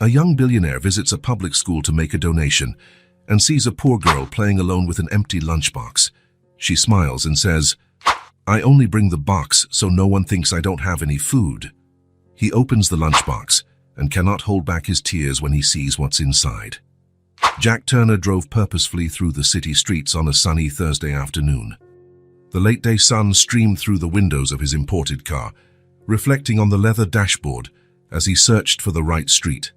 A young billionaire visits a public school to make a donation and sees a poor girl playing alone with an empty lunchbox. She smiles and says, "I only bring the box so no one thinks I don't have any food." He opens the lunchbox and cannot hold back his tears when he sees what's inside. Jack Turner drove purposefully through the city streets on a sunny Thursday afternoon. The late-day sun streamed through the windows of his imported car, reflecting on the leather dashboard as he searched for the right street.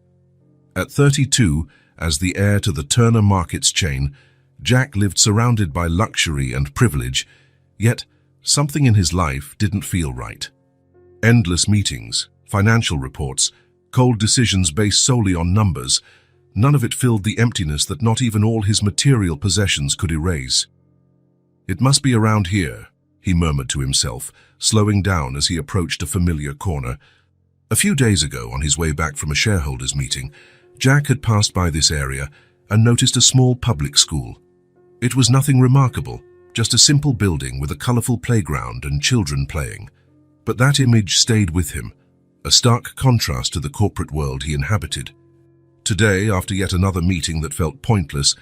At 32, as the heir to the Turner Markets chain, Jack lived surrounded by luxury and privilege, yet something in his life didn't feel right. Endless meetings, financial reports, cold decisions based solely on numbers, none of it filled the emptiness that not even all his material possessions could erase. "It must be around here," he murmured to himself, slowing down as he approached a familiar corner. A few days ago, on his way back from a shareholders' meeting, Jack had passed by this area and noticed a small public school. It was nothing remarkable, just a simple building with a colorful playground and children playing. But that image stayed with him, a stark contrast to the corporate world he inhabited. Today, after yet another meeting that felt pointless,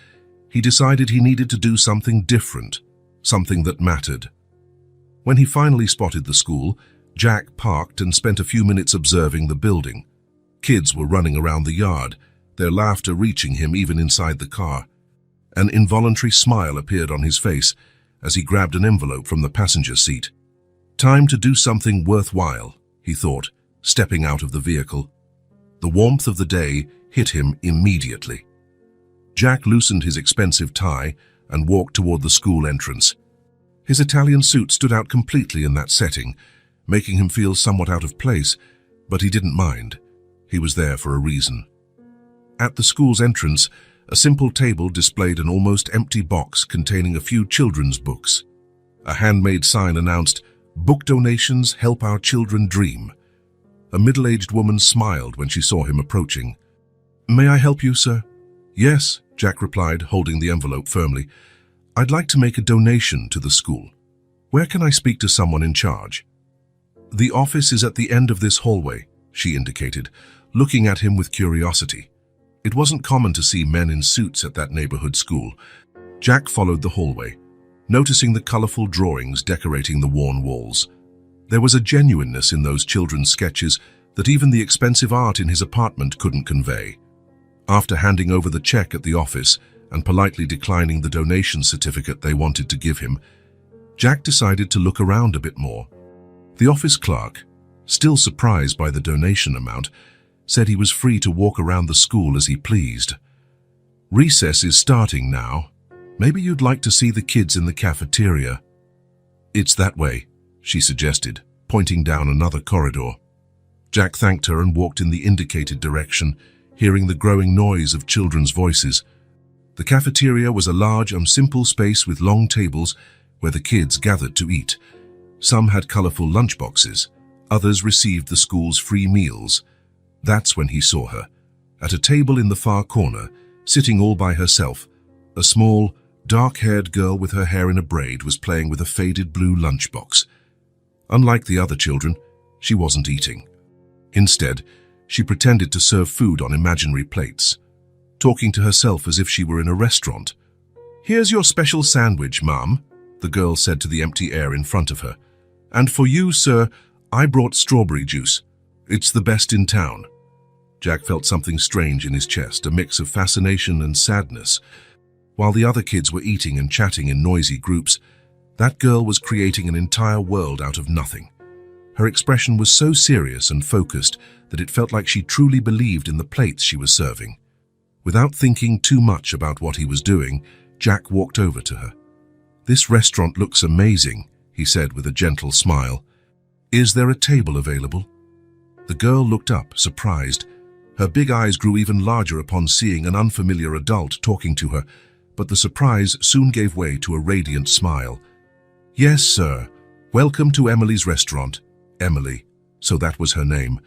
he decided he needed to do something different, something that mattered. When he finally spotted the school, Jack parked and spent a few minutes observing the building. Kids were running around the yard, their laughter reaching him even inside the car. An involuntary smile appeared on his face as he grabbed an envelope from the passenger seat. Time to do something worthwhile, he thought, stepping out of the vehicle. The warmth of the day hit him immediately. Jack loosened his expensive tie and walked toward the school entrance. His Italian suit stood out completely in that setting, making him feel somewhat out of place, but he didn't mind. He was there for a reason. At the school's entrance, a simple table displayed an almost empty box containing a few children's books. A handmade sign announced, "Book donations help our children dream." A middle-aged woman smiled when she saw him approaching. "May I help you, sir?" "Yes," Jack replied, holding the envelope firmly. "I'd like to make a donation to the school. Where can I speak to someone in charge?" "The office is at the end of this hallway," she indicated, looking at him with curiosity. It wasn't common to see men in suits at that neighborhood school. Jack followed the hallway, noticing the colorful drawings decorating the worn walls. There was a genuineness in those children's sketches that even the expensive art in his apartment couldn't convey. After handing over the check at the office and politely declining the donation certificate they wanted to give him, Jack decided to look around a bit more. The office clerk, still surprised by the donation amount, said he was free to walk around the school as he pleased. "Recess is starting now. Maybe you'd like to see the kids in the cafeteria." "It's that way," she suggested, pointing down another corridor. Jack thanked her and walked in the indicated direction, hearing the growing noise of children's voices. The cafeteria was a large and simple space with long tables where the kids gathered to eat. Some had colorful lunchboxes, others received the school's free meals. That's when he saw her. At a table in the far corner, sitting all by herself, a small, dark-haired girl with her hair in a braid was playing with a faded blue lunchbox. Unlike the other children, she wasn't eating. Instead, she pretended to serve food on imaginary plates, talking to herself as if she were in a restaurant. "Here's your special sandwich, Mum," the girl said to the empty air in front of her. "And for you, sir, I brought strawberry juice. It's the best in town." Jack felt something strange in his chest, a mix of fascination and sadness. While the other kids were eating and chatting in noisy groups, that girl was creating an entire world out of nothing. Her expression was so serious and focused that it felt like she truly believed in the plates she was serving. Without thinking too much about what he was doing, Jack walked over to her. "This restaurant looks amazing," he said with a gentle smile. "Is there a table available?" The girl looked up, surprised. Her big eyes grew even larger upon seeing an unfamiliar adult talking to her, but the surprise soon gave way to a radiant smile. "Yes, sir. Welcome to Emily's restaurant." Emily, so that was her name.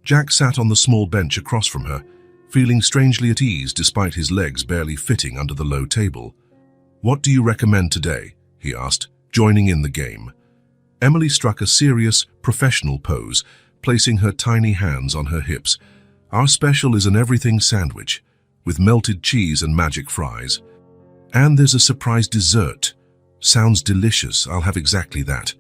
Jack sat on the small bench across from her, feeling strangely at ease despite his legs barely fitting under the low table. "What do you recommend today?" he asked, joining in the game. Emily struck a serious, professional pose, placing her tiny hands on her hips. Our special is an everything sandwich with melted cheese and magic fries. And there's a surprise dessert. Sounds delicious, I'll have exactly that.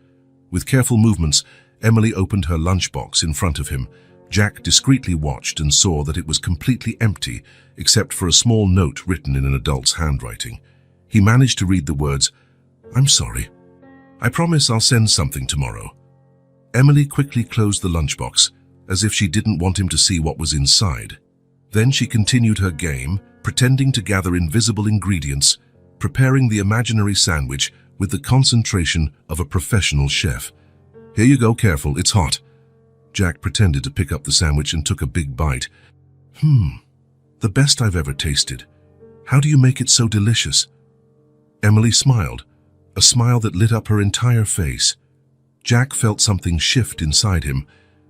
With careful movements, Emily opened her lunchbox in front of him. Jack discreetly watched and saw that it was completely empty, except for a small note written in an adult's handwriting. He managed to read the words, "I'm sorry. I promise I'll send something tomorrow." Emily quickly closed the lunchbox, as if she didn't want him to see what was inside. Then she continued her game, pretending to gather invisible ingredients, preparing the imaginary sandwich with the concentration of a professional chef. "Here you go, careful, it's hot." Jack pretended to pick up the sandwich and took a big bite. The best I've ever tasted. How do you make it so delicious?" Emily smiled, a smile that lit up her entire face. Jack felt something shift inside him,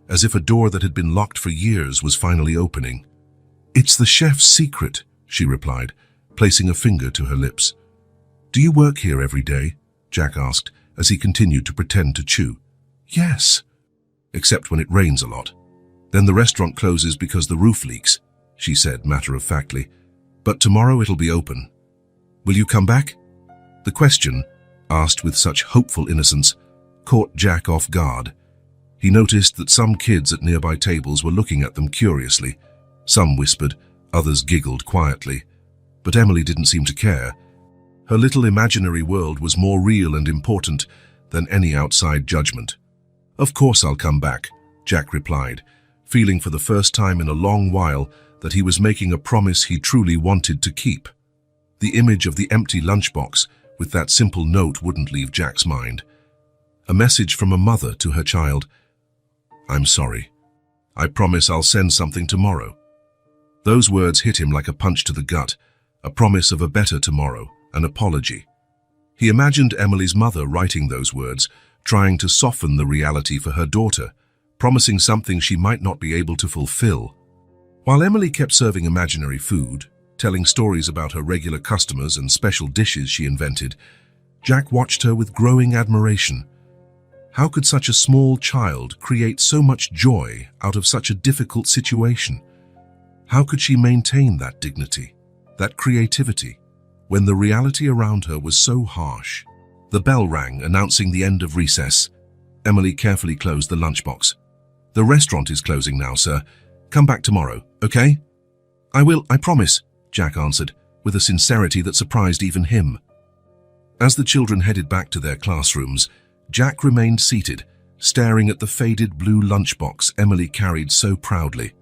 as if a door that had been locked for years was finally opening. "It's the chef's secret," she replied, placing a finger to her lips. "Do you work here every day?" Jack asked, as he continued to pretend to chew. "Yes, except when it rains a lot. Then the restaurant closes because the roof leaks," she said matter-of-factly. "But tomorrow it'll be open. Will you come back?" The question, asked with such hopeful innocence, caught Jack off guard. He noticed that some kids at nearby tables were looking at them curiously. Some whispered, others giggled quietly. But Emily didn't seem to care. Her little imaginary world was more real and important than any outside judgment. "Of course I'll come back," Jack replied, feeling for the first time in a long while that he was making a promise he truly wanted to keep. The image of the empty lunchbox with that simple note wouldn't leave Jack's mind. A message from a mother to her child. "I'm sorry. I promise I'll send something tomorrow." Those words hit him like a punch to the gut, a promise of a better tomorrow, an apology. He imagined Emily's mother writing those words, trying to soften the reality for her daughter, promising something she might not be able to fulfill. While Emily kept serving imaginary food, telling stories about her regular customers and special dishes she invented, Jack watched her with growing admiration. How could such a small child create so much joy out of such a difficult situation? How could she maintain that dignity, that creativity, when the reality around her was so harsh? The bell rang, announcing the end of recess. Emily carefully closed the lunchbox. "The restaurant is closing now, sir. Come back tomorrow, okay?" "I will, I promise," Jack answered, with a sincerity that surprised even him. As the children headed back to their classrooms, Jack remained seated, staring at the faded blue lunchbox Emily carried so proudly.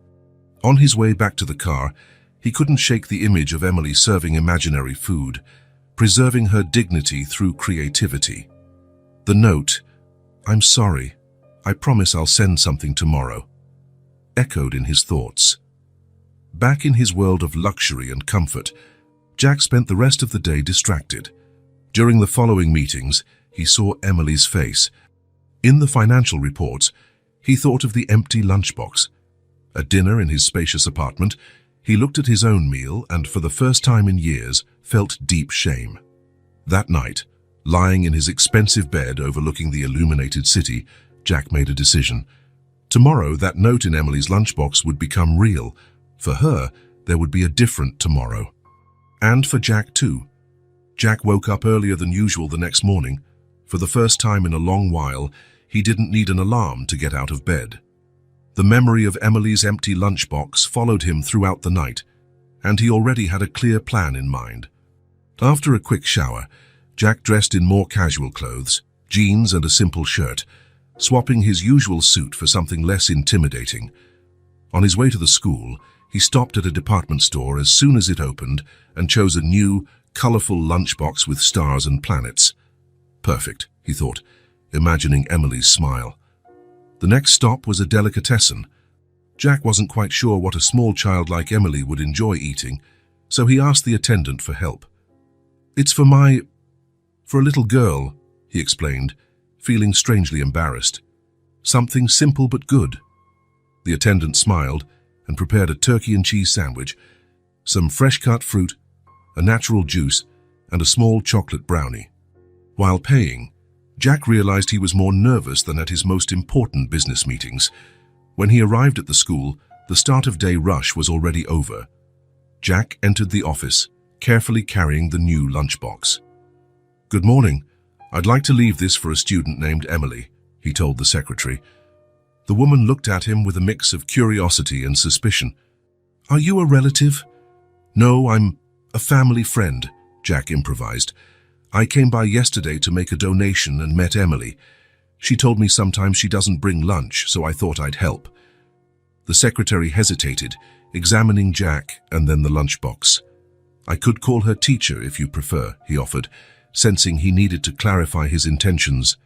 On his way back to the car, he couldn't shake the image of Emily serving imaginary food, preserving her dignity through creativity. The note, "I'm sorry. I promise I'll send something tomorrow," echoed in his thoughts. Back in his world of luxury and comfort, Jack spent the rest of the day distracted. During the following meetings, he saw Emily's face. In the financial reports, he thought of the empty lunchbox. At dinner in his spacious apartment, he looked at his own meal and, for the first time in years, felt deep shame. That night, lying in his expensive bed overlooking the illuminated city, Jack made a decision. Tomorrow, that note in Emily's lunchbox would become real. For her, there would be a different tomorrow. And for Jack too. Jack woke up earlier than usual the next morning. For the first time in a long while, he didn't need an alarm to get out of bed. The memory of Emily's empty lunchbox followed him throughout the night, and he already had a clear plan in mind. After a quick shower, Jack dressed in more casual clothes, jeans and a simple shirt, swapping his usual suit for something less intimidating. On his way to the school, he stopped at a department store as soon as it opened and chose a new, colorful lunchbox with stars and planets. Perfect, he thought, imagining Emily's smile. The next stop was a delicatessen. Jack wasn't quite sure what a small child like Emily would enjoy eating, so he asked the attendant for help. "It's for a little girl," he explained, feeling strangely embarrassed. "Something simple but good." The attendant smiled and prepared a turkey and cheese sandwich, some fresh-cut fruit, a natural juice, and a small chocolate brownie. While paying, Jack realized he was more nervous than at his most important business meetings. When he arrived at the school, The start-of-day rush was already over. Jack entered the office, carefully carrying the new lunchbox. "Good morning. I'd like to leave this for a student named Emily," he told the secretary. The woman looked at him with a mix of curiosity and suspicion. "Are you a relative?" "No, I'm a family friend," Jack improvised. "I came by yesterday to make a donation and met Emily. She told me sometimes she doesn't bring lunch, so I thought I'd help." The secretary hesitated, examining Jack and then the lunchbox. "I could call her teacher if you prefer," he offered, sensing he needed to clarify his intentions.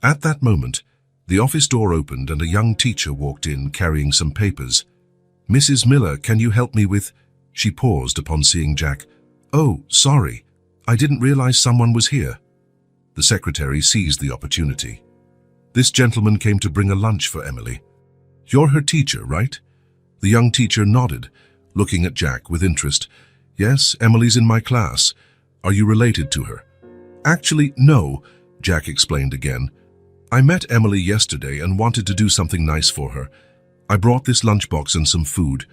At that moment, the office door opened and a young teacher walked in carrying some papers. "Mrs. Miller, can you help me with—" She paused upon seeing Jack. "Oh, sorry. I didn't realize someone was here." The secretary seized the opportunity. "This gentleman came to bring a lunch for Emily. You're her teacher, right?" The young teacher nodded, looking at Jack with interest. "Yes, Emily's in my class. Are you related to her?" "Actually, no," Jack explained again. "I met Emily yesterday and wanted to do something nice for her. I brought this lunchbox and some food."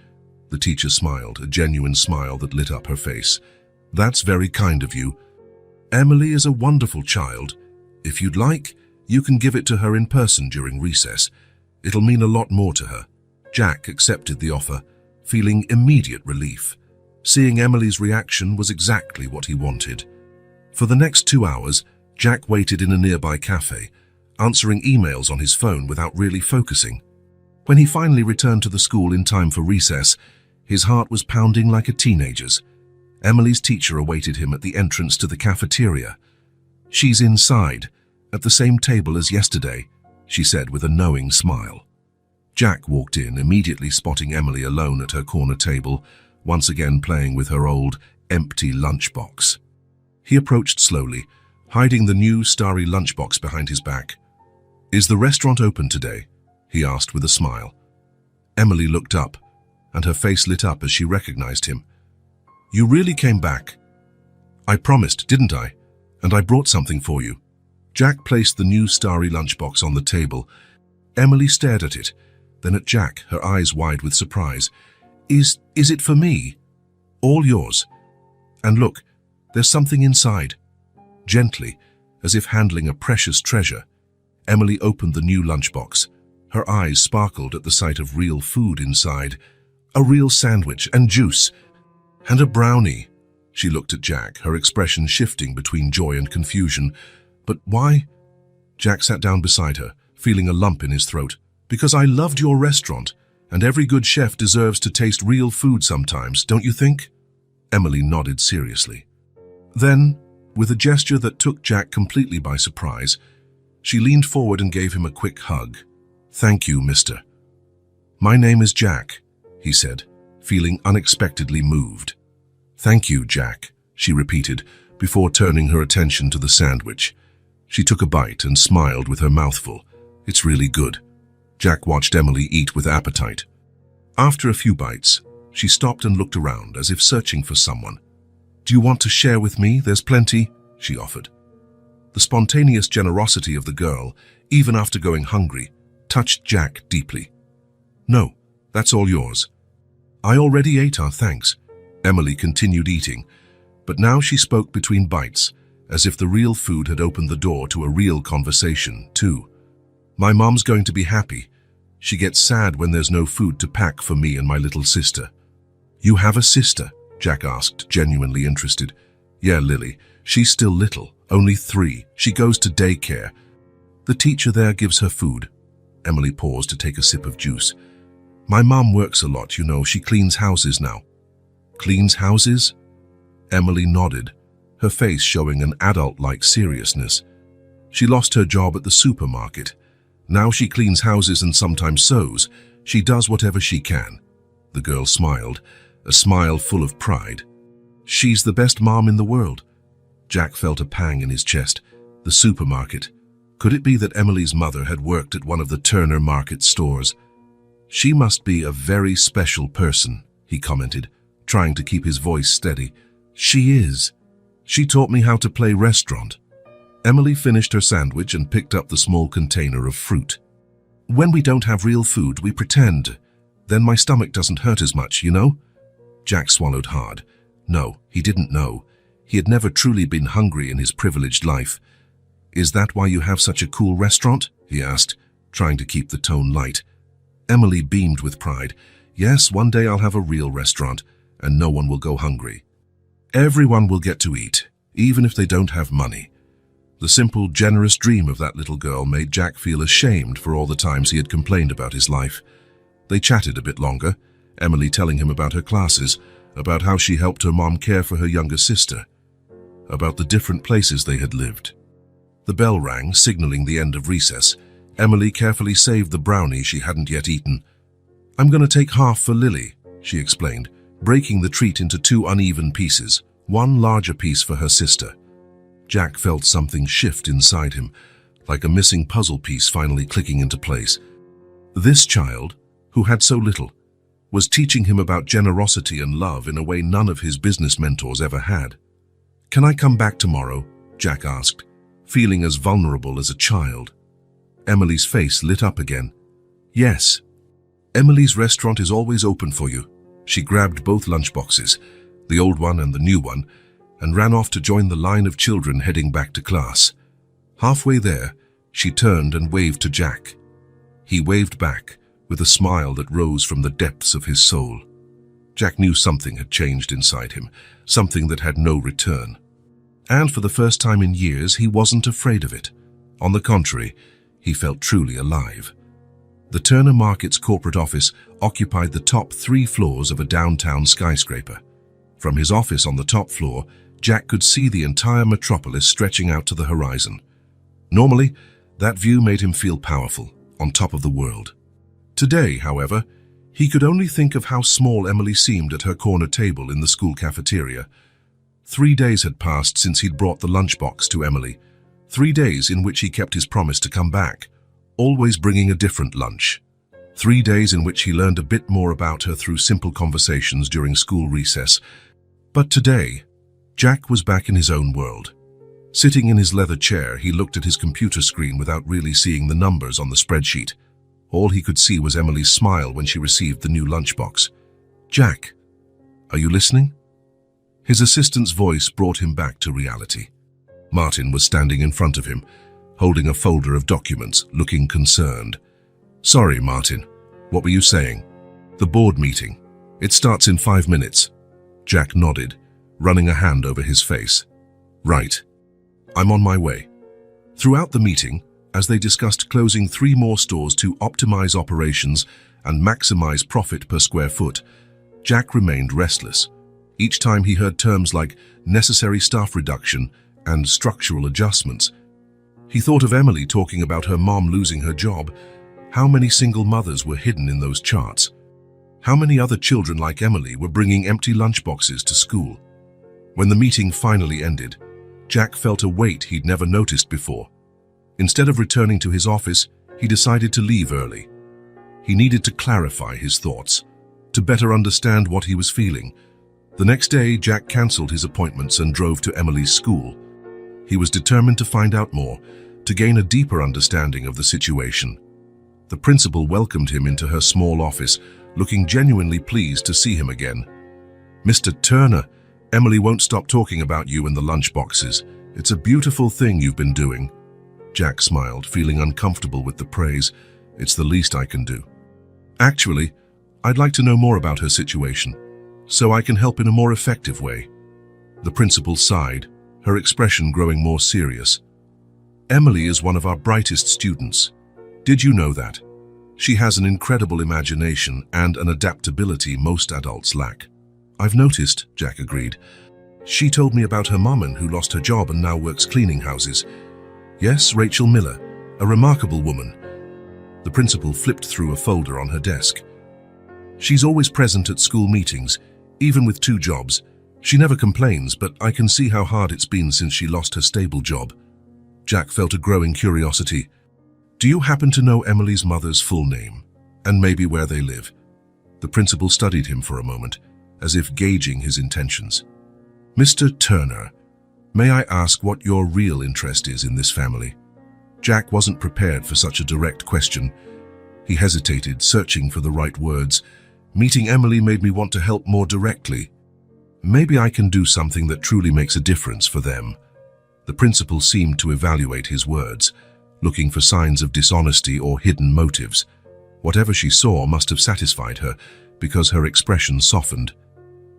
The teacher smiled, a genuine smile that lit up her face. "That's very kind of you. Emily is a wonderful child. If you'd like, you can give it to her in person during recess. It'll mean a lot more to her." Jack accepted the offer, feeling immediate relief. Seeing Emily's reaction was exactly what he wanted. For the next 2 hours, Jack waited in a nearby cafe, answering emails on his phone without really focusing. When he finally returned to the school in time for recess, his heart was pounding like a teenager's. Emily's teacher awaited him at the entrance to the cafeteria. "She's inside, at the same table as yesterday," she said with a knowing smile. Jack walked in, immediately spotting Emily alone at her corner table, once again playing with her old, empty lunchbox. He approached slowly, hiding the new, starry lunchbox behind his back. "Is the restaurant open today?" he asked with a smile. Emily looked up, and her face lit up as she recognized him. "You really came back?" "I promised, didn't I? And I brought something for you." Jack placed the new starry lunchbox on the table. Emily stared at it, then at Jack, her eyes wide with surprise. Is it for me?" "All yours. And look, there's something inside." Gently, as if handling a precious treasure, Emily opened the new lunchbox. Her eyes sparkled at the sight of real food inside. A real sandwich and juice. And a brownie. She looked at Jack, her expression shifting between joy and confusion. "But why?" Jack sat down beside her, feeling a lump in his throat. "Because I loved your restaurant, and every good chef deserves to taste real food sometimes, don't you think?" Emily nodded seriously. Then, with a gesture that took Jack completely by surprise, she leaned forward and gave him a quick hug. "Thank you, mister." "My name is Jack," he said, feeling unexpectedly moved. "Thank you, Jack," she repeated, before turning her attention to the sandwich. She took a bite and smiled with her mouth full. "It's really good." Jack watched Emily eat with appetite. After a few bites, she stopped and looked around as if searching for someone. "Do you want to share with me? There's plenty," she offered. The spontaneous generosity of the girl, even after going hungry, touched Jack deeply. "No, that's all yours." "I already ate our thanks." Emily continued eating, but now she spoke between bites, as if the real food had opened the door to a real conversation, too. "My mom's going to be happy. She gets sad when there's no food to pack for me and my little sister." "You have a sister?" Jack asked, genuinely interested. "Yeah, Lily. She's still little, only 3. She goes to daycare. The teacher there gives her food." Emily paused to take a sip of juice. "My mom works a lot, you know. She cleans houses now." "Cleans houses?" Emily nodded, her face showing an adult-like seriousness. "She lost her job at the supermarket. Now she cleans houses and sometimes sews. She does whatever she can." The girl smiled, a smile full of pride. "She's the best mom in the world." Jack felt a pang in his chest. The supermarket. Could it be that Emily's mother had worked at one of the Turner Market stores? "She must be a very special person," he commented, trying to keep his voice steady. "She is. She taught me how to play restaurant." Emily finished her sandwich and picked up the small container of fruit. "When we don't have real food, we pretend," Then my stomach doesn't hurt as much, you know? Jack swallowed hard. No, he didn't know. He had never truly been hungry in his privileged life. Is that why you have such a cool restaurant? He asked, trying to keep the tone light. Emily beamed with pride. Yes, one day I'll have a real restaurant, and no one will go hungry. Everyone will get to eat, even if they don't have money. The simple, generous dream of that little girl made Jack feel ashamed for all the times he had complained about his life. They chatted a bit longer, Emily telling him about her classes, about how she helped her mom care for her younger sister, about the different places they had lived. The bell rang, signaling the end of recess. Emily carefully saved the brownie she hadn't yet eaten. I'm going to take half for Lily, she explained, breaking the treat into 2 uneven pieces, one larger piece for her sister. Jack felt something shift inside him, like a missing puzzle piece finally clicking into place. This child, who had so little, was teaching him about generosity and love in a way none of his business mentors ever had. Can I come back tomorrow? Jack asked, feeling as vulnerable as a child. Emily's face lit up again. Yes. Emily's restaurant is always open for you. She grabbed both lunchboxes, the old one and the new one, and ran off to join the line of children heading back to class. Halfway there, she turned and waved to Jack. He waved back, with a smile that rose from the depths of his soul. Jack knew something had changed inside him, something that had no return. And for the first time in years, he wasn't afraid of it. On the contrary, he felt truly alive. The Turner Market's corporate office occupied the top 3 floors of a downtown skyscraper. From his office on the top floor, Jack could see the entire metropolis stretching out to the horizon. Normally, that view made him feel powerful, on top of the world. Today, however, he could only think of how small Emily seemed at her corner table in the school cafeteria. 3 days had passed since he'd brought the lunchbox to Emily. 3 days in which he kept his promise to come back, always bringing a different lunch. 3 days in which he learned a bit more about her through simple conversations during school recess. But today, Jack was back in his own world. Sitting in his leather chair, he looked at his computer screen without really seeing the numbers on the spreadsheet. All he could see was Emily's smile when she received the new lunchbox. Jack, are you listening? His assistant's voice brought him back to reality. Martin was standing in front of him, holding a folder of documents, looking concerned. Sorry, Martin. What were you saying? The board meeting. It starts in 5 minutes. Jack nodded, running a hand over his face. Right. I'm on my way. Throughout the meeting, as they discussed closing 3 more stores to optimize operations and maximize profit per square foot, Jack remained restless. Each time he heard terms like necessary staff reduction and structural adjustments, he thought of Emily talking about her mom losing her job. How many single mothers were hidden in those charts? How many other children like Emily were bringing empty lunchboxes to school? When the meeting finally ended, Jack felt a weight he'd never noticed before. Instead of returning to his office, he decided to leave early. He needed to clarify his thoughts, to better understand what he was feeling. The next day, Jack cancelled his appointments and drove to Emily's school. He was determined to find out more, to gain a deeper understanding of the situation. The principal welcomed him into her small office, looking genuinely pleased to see him again. Mr. Turner, Emily won't stop talking about you and the lunchboxes. It's a beautiful thing you've been doing. Jack smiled, feeling uncomfortable with the praise. It's the least I can do. Actually, I'd like to know more about her situation, so I can help in a more effective way. The principal sighed, her expression growing more serious. Emily is one of our brightest students. Did you know that? She has an incredible imagination and an adaptability most adults lack. I've noticed, Jack agreed. She told me about her mom who lost her job and now works cleaning houses. Yes, Rachel Miller, a remarkable woman. The principal flipped through a folder on her desk. She's always present at school meetings, even with 2 jobs. She never complains, but I can see how hard it's been since she lost her stable job. Jack felt a growing curiosity. Do you happen to know Emily's mother's full name, and maybe where they live? The principal studied him for a moment, as if gauging his intentions. Mr. Turner, may I ask what your real interest is in this family? Jack wasn't prepared for such a direct question. He hesitated, searching for the right words. Meeting Emily made me want to help more directly. Maybe I can do something that truly makes a difference for them. The principal seemed to evaluate his words, looking for signs of dishonesty or hidden motives. Whatever she saw must have satisfied her, because her expression softened.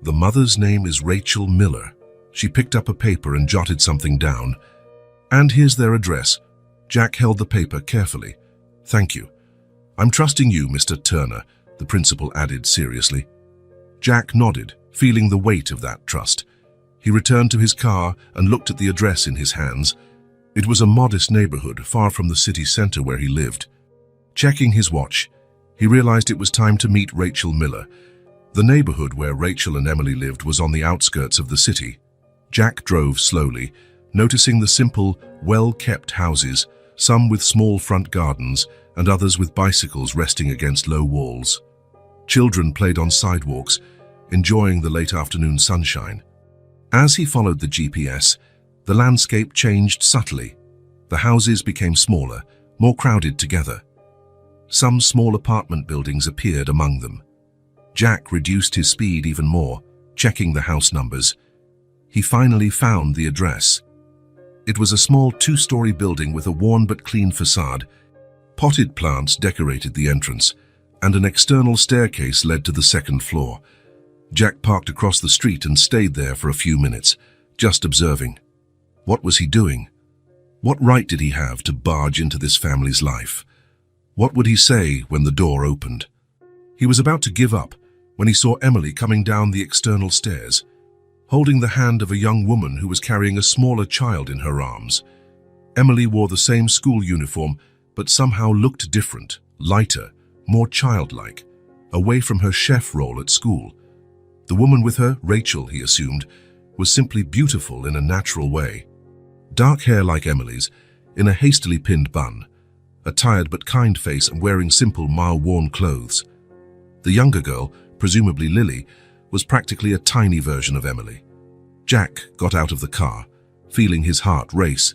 The mother's name is Rachel Miller. She picked up a paper and jotted something down. And here's their address. Jack held the paper carefully. Thank you. I'm trusting you, Mr. Turner, the principal added seriously. Jack nodded, feeling the weight of that trust. He returned to his car and looked at the address in his hands. It was a modest neighborhood, far from the city center where he lived. Checking his watch, he realized it was time to meet Rachel Miller. The neighborhood where Rachel and Emily lived was on the outskirts of the city. Jack drove slowly, noticing the simple, well-kept houses, some with small front gardens and others with bicycles resting against low walls. Children played on sidewalks, enjoying the late afternoon sunshine. As he followed the GPS, the landscape changed subtly. The houses became smaller, more crowded together. Some small apartment buildings appeared among them. Jack reduced his speed even more, checking the house numbers. He finally found the address. It was a small two-story building with a worn but clean facade. Potted plants decorated the entrance, and an external staircase led to the second floor. Jack parked across the street and stayed there for a few minutes, just observing. What was he doing? What right did he have to barge into this family's life? What would he say when the door opened? He was about to give up when he saw Emily coming down the external stairs, holding the hand of a young woman who was carrying a smaller child in her arms. Emily wore the same school uniform, but somehow looked different, lighter, more childlike, away from her chef role at school. The woman with her, Rachel, he assumed, was simply beautiful in a natural way. Dark hair like Emily's, in a hastily pinned bun, a tired but kind face and wearing simple, mile-worn clothes. The younger girl, presumably Lily, was practically a tiny version of Emily. Jack got out of the car, feeling his heart race.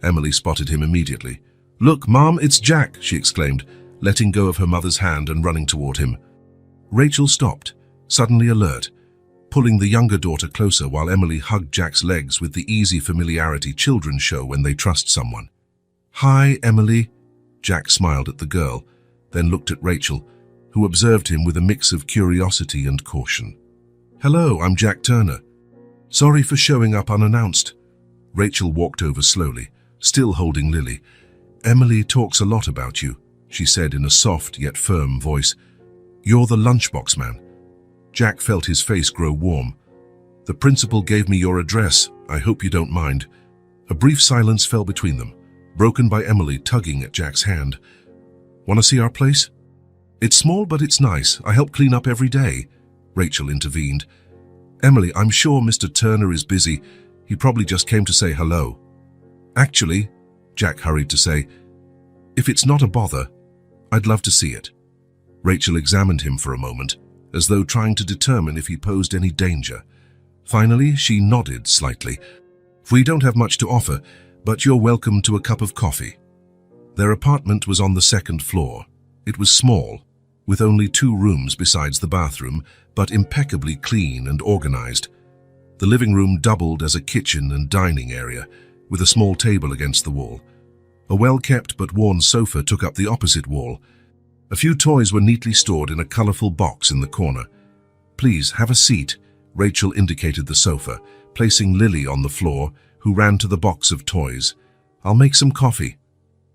Emily spotted him immediately. "Look, Mom, it's Jack," she exclaimed, letting go of her mother's hand and running toward him. Rachel stopped, suddenly alert, pulling the younger daughter closer while Emily hugged Jack's legs with the easy familiarity children show when they trust someone. "Hi, Emily." Jack smiled at the girl, then looked at Rachel, who observed him with a mix of curiosity and caution. "Hello, I'm Jack Turner. Sorry for showing up unannounced." Rachel walked over slowly, still holding Lily. "Emily talks a lot about you," she said in a soft yet firm voice. "You're the Lunchbox man." Jack felt his face grow warm. "The principal gave me your address. I hope you don't mind." A brief silence fell between them, broken by Emily tugging at Jack's hand. "Want to see our place?" "It's small, but it's nice. I help clean up every day," Rachel intervened. "Emily, I'm sure Mr. Turner is busy. He probably just came to say hello." "Actually," Jack hurried to say, "if it's not a bother, I'd love to see it." Rachel examined him for a moment, as though trying to determine if he posed any danger. Finally, she nodded slightly. "We don't have much to offer, but you're welcome to a cup of coffee." Their apartment was on the second floor. It was small, with only 2 rooms besides the bathroom, but impeccably clean and organized. The living room doubled as a kitchen and dining area, with a small table against the wall. A well-kept but worn sofa took up the opposite wall. A few toys were neatly stored in a colorful box in the corner. "Please, have a seat," Rachel indicated the sofa, placing Lily on the floor, who ran to the box of toys. "I'll make some coffee."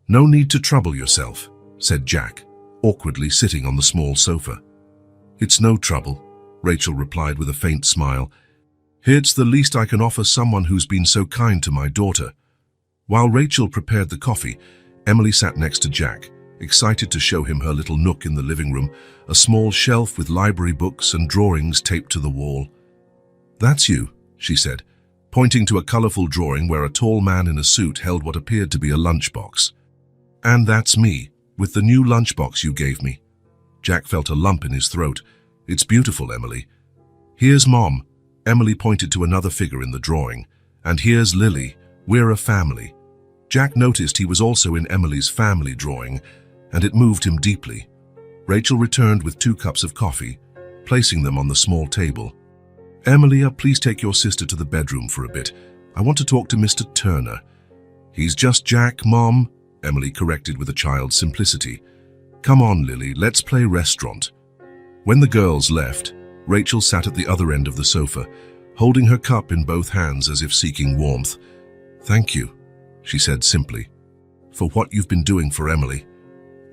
"No need to trouble yourself," said Jack, awkwardly sitting on the small sofa. "It's no trouble," Rachel replied with a faint smile. "It's the least I can offer someone who's been so kind to my daughter." While Rachel prepared the coffee, Emily sat next to Jack, excited to show him her little nook in the living room, a small shelf with library books and drawings taped to the wall. "That's you," she said, pointing to a colorful drawing where a tall man in a suit held what appeared to be a lunchbox. "And that's me, with the new lunchbox you gave me." Jack felt a lump in his throat. "It's beautiful, Emily." "Here's Mom." Emily pointed to another figure in the drawing. "And here's Lily. We're a family." Jack noticed he was also in Emily's family drawing. and it moved him deeply. Rachel returned with 2 cups of coffee, placing them on the small table. "Emilia, please take your sister to the bedroom for a bit. I want to talk to Mr. Turner." "He's just Jack, Mom," Emily corrected with a child's simplicity. "Come on, Lily, let's play restaurant." When the girls left, Rachel sat at the other end of the sofa, holding her cup in both hands as if seeking warmth. "Thank you," she said simply, "for what you've been doing for Emily."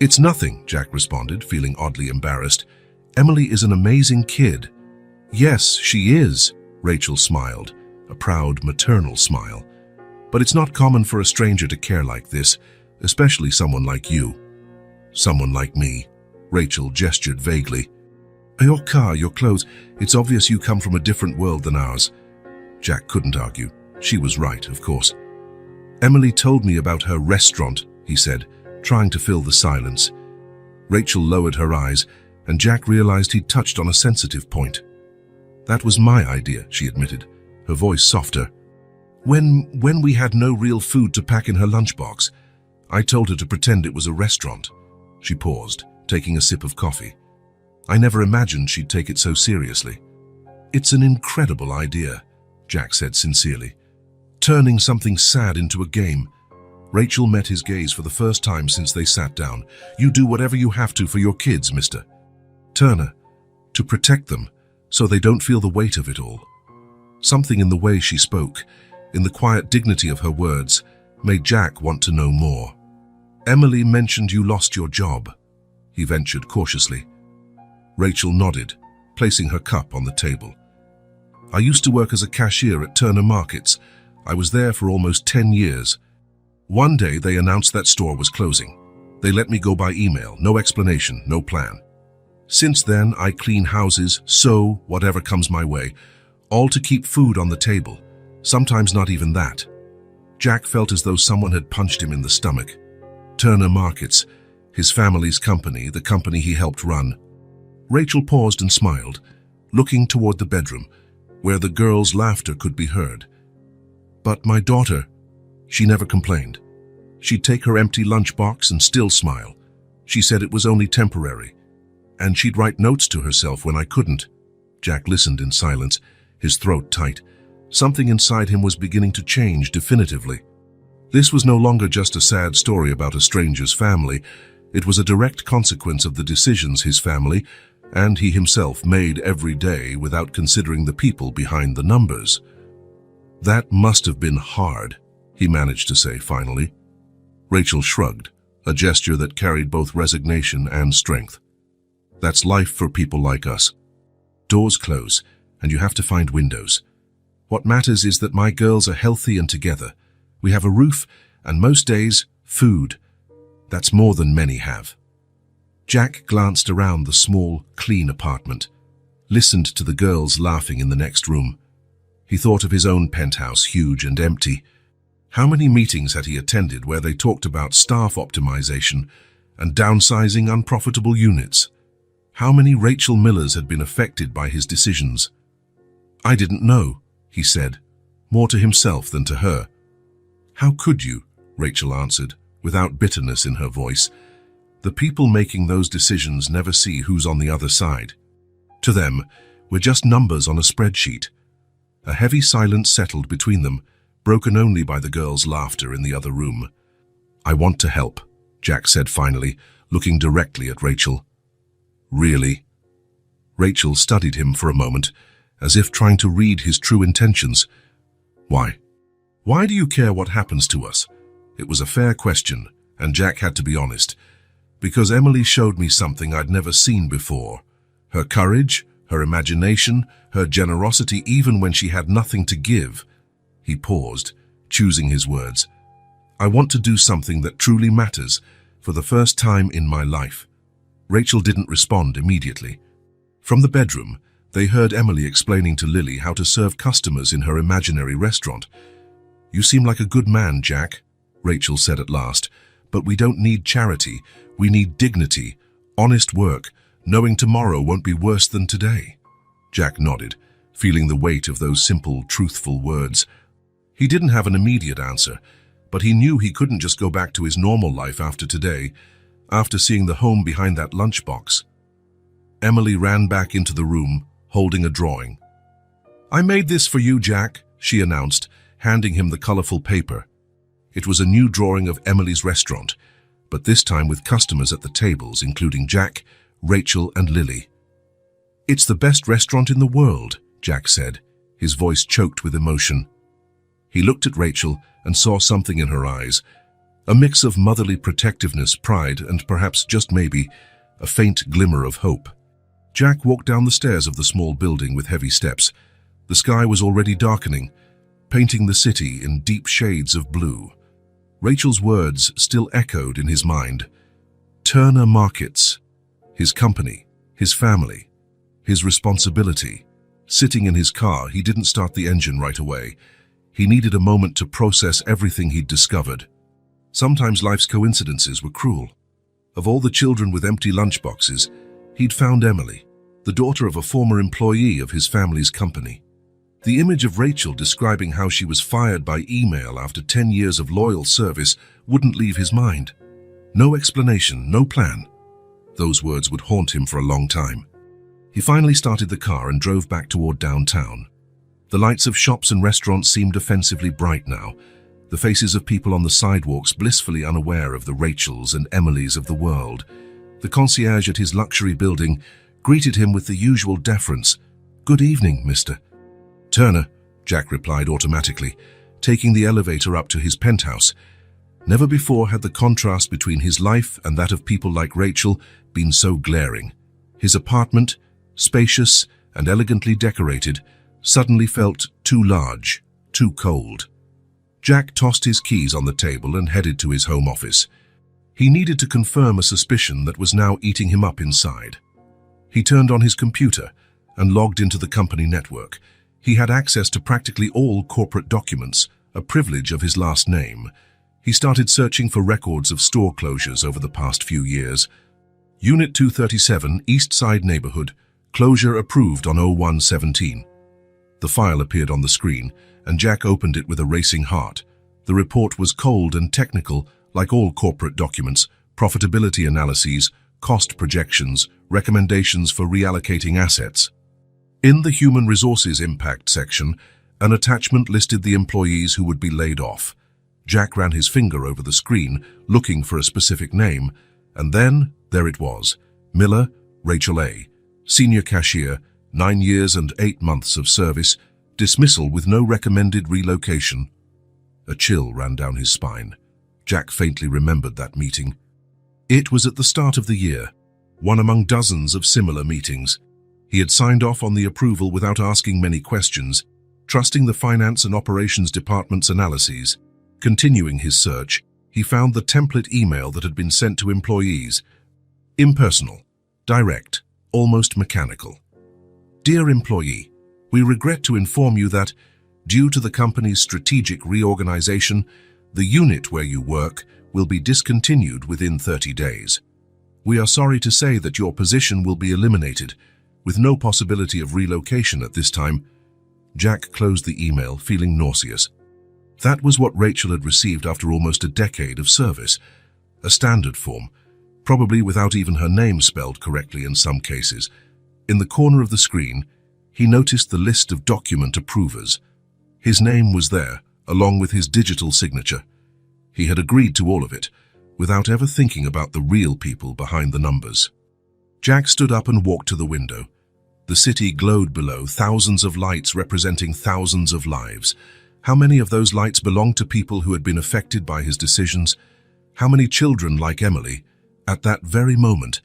"It's nothing," Jack responded, feeling oddly embarrassed. "Emily is an amazing kid." "Yes, she is," Rachel smiled, a proud maternal smile. "But it's not common for a stranger to care like this, especially someone like you." "Someone like me," Rachel gestured vaguely. "Your car, your clothes, it's obvious you come from a different world than ours." Jack couldn't argue. She was right, of course. "Emily told me about her restaurant," he said, trying to fill the silence. Rachel lowered her eyes, and Jack realized he'd touched on a sensitive point. "That was my idea," she admitted, her voice softer. When we had no real food to pack in her lunchbox, I told her to pretend it was a restaurant." She paused, taking a sip of coffee. "I never imagined she'd take it so seriously." "It's an incredible idea," Jack said sincerely. "Turning something sad into a game." Rachel met his gaze for the first time since they sat down. "You do whatever you have to for your kids, Mr. Turner, to protect them so they don't feel the weight of it all." Something in the way she spoke, in the quiet dignity of her words, made Jack want to know more. "Emily mentioned you lost your job," he ventured cautiously. Rachel nodded, placing her cup on the table. "I used to work as a cashier at Turner Markets. I was there for almost 10 years. One day they announced that store was closing. They let me go by email, no explanation, no plan. Since then, I clean houses, sew, whatever comes my way, all to keep food on the table, sometimes not even that." Jack felt as though someone had punched him in the stomach. Turner Markets, his family's company, the company he helped run. Rachel paused and smiled, looking toward the bedroom, where the girls' laughter could be heard. "But my daughter, she never complained. She'd take her empty lunchbox and still smile. She said it was only temporary. And she'd write notes to herself when I couldn't." Jack listened in silence, his throat tight. Something inside him was beginning to change definitively. This was no longer just a sad story about a stranger's family. It was a direct consequence of the decisions his family, and he himself, made every day without considering the people behind the numbers. "That must have been hard," he managed to say finally. Rachel shrugged, a gesture that carried both resignation and strength. "That's life for people like us. Doors close, and you have to find windows. What matters is that my girls are healthy and together. We have a roof, and most days, food. That's more than many have." Jack glanced around the small, clean apartment, listened to the girls laughing in the next room. He thought of his own penthouse, huge and empty. How many meetings had he attended where they talked about staff optimization and downsizing unprofitable units? How many Rachel Millers had been affected by his decisions? "I didn't know," he said, more to himself than to her. "How could you?" Rachel answered, without bitterness in her voice. "The people making those decisions never see who's on the other side. To them, we're just numbers on a spreadsheet." A heavy silence settled between them, broken only by the girls' laughter in the other room. "I want to help," Jack said finally, looking directly at Rachel. "Really?" Rachel studied him for a moment, as if trying to read his true intentions. "Why? Why do you care what happens to us?" It was a fair question, and Jack had to be honest. "Because Emily showed me something I'd never seen before. Her courage, her imagination, her generosity even when she had nothing to give." He paused, choosing his words. "I want to do something that truly matters, for the first time in my life." Rachel didn't respond immediately. From the bedroom, they heard Emily explaining to Lily how to serve customers in her imaginary restaurant. "You seem like a good man, Jack," Rachel said at last, "but we don't need charity. We need dignity, honest work, knowing tomorrow won't be worse than today." Jack nodded, feeling the weight of those simple, truthful words. He didn't have an immediate answer, but he knew he couldn't just go back to his normal life after today. after seeing the home behind that lunchbox. Emily ran back into the room, holding a drawing. "I made this for you, Jack," she announced, handing him the colorful paper. It was a new drawing of Emily's restaurant, but this time with customers at the tables, including Jack, Rachel, and Lily. "It's the best restaurant in the world," Jack said, his voice choked with emotion. He looked at Rachel and saw something in her eyes, a mix of motherly protectiveness, pride, and perhaps, just maybe, a faint glimmer of hope. Jack walked down the stairs of the small building with heavy steps. The sky was already darkening, painting the city in deep shades of blue. Rachel's words still echoed in his mind. Turner Markets, his company, his family, his responsibility. Sitting in his car, he didn't start the engine right away. He needed a moment to process everything he'd discovered. Sometimes life's coincidences were cruel. Of all the children with empty lunchboxes, he'd found Emily, the daughter of a former employee of his family's company. The image of Rachel describing how she was fired by email after 10 years of loyal service wouldn't leave his mind. No explanation, no plan. Those words would haunt him for a long time. He finally started the car and drove back toward downtown. The lights of shops and restaurants seemed offensively bright now, the faces of people on the sidewalks blissfully unaware of the Rachels and Emilys of the world. The concierge at his luxury building greeted him with the usual deference. "Good evening, Mr. Turner," Jack replied automatically, taking the elevator up to his penthouse. Never before had the contrast between his life and that of people like Rachel been so glaring. His apartment, spacious and elegantly decorated, suddenly felt too large, too cold. Jack tossed his keys on the table and headed to his home office. He needed to confirm a suspicion that was now eating him up inside. He turned on his computer and logged into the company network. He had access to practically all corporate documents, a privilege of his last name. He started searching for records of store closures over the past few years. Unit 237, East Side Neighborhood, closure approved on 01/17. The file appeared on the screen, and Jack opened it with a racing heart. The report was cold and technical, like all corporate documents: profitability analyses, cost projections, recommendations for reallocating assets. In the Human Resources Impact section, an attachment listed the employees who would be laid off. Jack ran his finger over the screen, looking for a specific name, and then there it was: Miller, Rachel A., senior cashier, 9 years and 8 months of service, dismissal with no recommended relocation. A chill ran down his spine. Jack faintly remembered that meeting. It was at the start of the year, one among dozens of similar meetings. He had signed off on the approval without asking many questions, trusting the finance and operations department's analyses. Continuing his search, he found the template email that had been sent to employees. Impersonal, direct, almost mechanical. "Dear employee, we regret to inform you that, due to the company's strategic reorganization, the unit where you work will be discontinued within 30 days. We are sorry to say that your position will be eliminated, with no possibility of relocation at this time." Jack closed the email, feeling nauseous. That was what Rachel had received after almost a decade of service. A standard form, probably without even her name spelled correctly in some cases. In the corner of the screen, he noticed the list of document approvers. His name was there, along with his digital signature. He had agreed to all of it, without ever thinking about the real people behind the numbers. Jack stood up and walked to the window. The city glowed below, thousands of lights representing thousands of lives. How many of those lights belonged to people who had been affected by his decisions? How many children like Emily, at that very moment,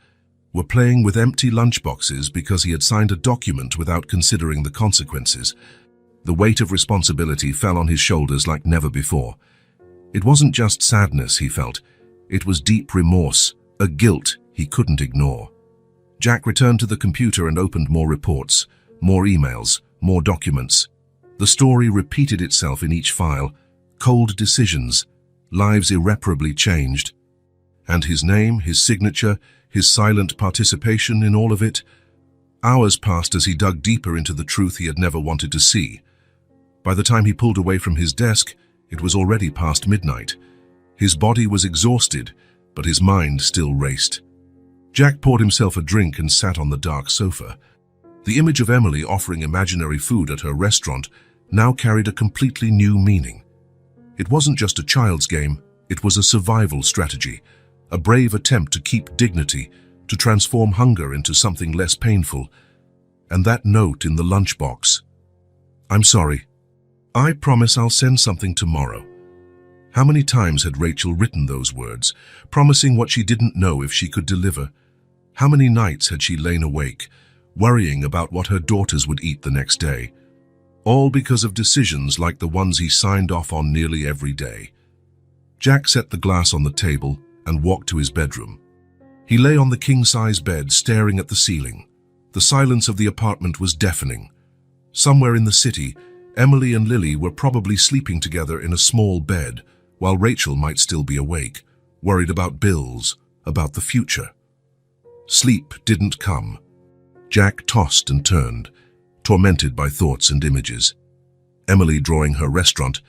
were playing with empty lunchboxes because he had signed a document without considering the consequences? The weight of responsibility fell on his shoulders like never before. It wasn't just sadness he felt, it was deep remorse, a guilt he couldn't ignore. Jack returned to the computer and opened more reports, more emails, more documents. The story repeated itself in each file: cold decisions, lives irreparably changed. And his name, his signature, his silent participation in all of it. Hours passed as he dug deeper into the truth he had never wanted to see. By the time he pulled away from his desk, it was already past midnight. His body was exhausted, but his mind still raced. Jack poured himself a drink and sat on the dark sofa. The image of Emily offering imaginary food at her restaurant now carried a completely new meaning. It wasn't just a child's game, it was a survival strategy, a brave attempt to keep dignity, to transform hunger into something less painful. And that note in the lunchbox. "I'm sorry. I promise I'll send something tomorrow." How many times had Rachel written those words, promising what she didn't know if she could deliver? How many nights had she lain awake, worrying about what her daughters would eat the next day? All because of decisions like the ones he signed off on nearly every day. Jack set the glass on the table and walked to his bedroom. He lay on the king-size bed, staring at the ceiling. The silence of the apartment was deafening. Somewhere in the city, Emily and Lily were probably sleeping together in a small bed, while Rachel might still be awake, worried about bills, about the future. Sleep didn't come. Jack tossed and turned, tormented by thoughts and images. Emily drawing her restaurant,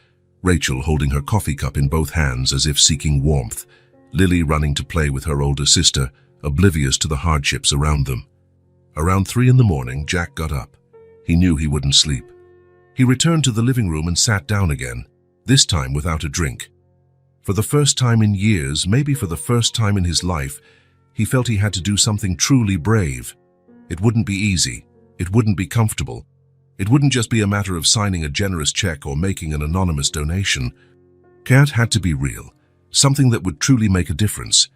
Rachel holding her coffee cup in both hands as if seeking warmth, Lily running to play with her older sister, oblivious to the hardships around them. Around 3 a.m, Jack got up. He knew he wouldn't sleep. He returned to the living room and sat down again, this time without a drink. For the first time in years, maybe for the first time in his life, he felt he had to do something truly brave. It wouldn't be easy. It wouldn't be comfortable. It wouldn't just be a matter of signing a generous check or making an anonymous donation. It had to be real, something that would truly make a difference.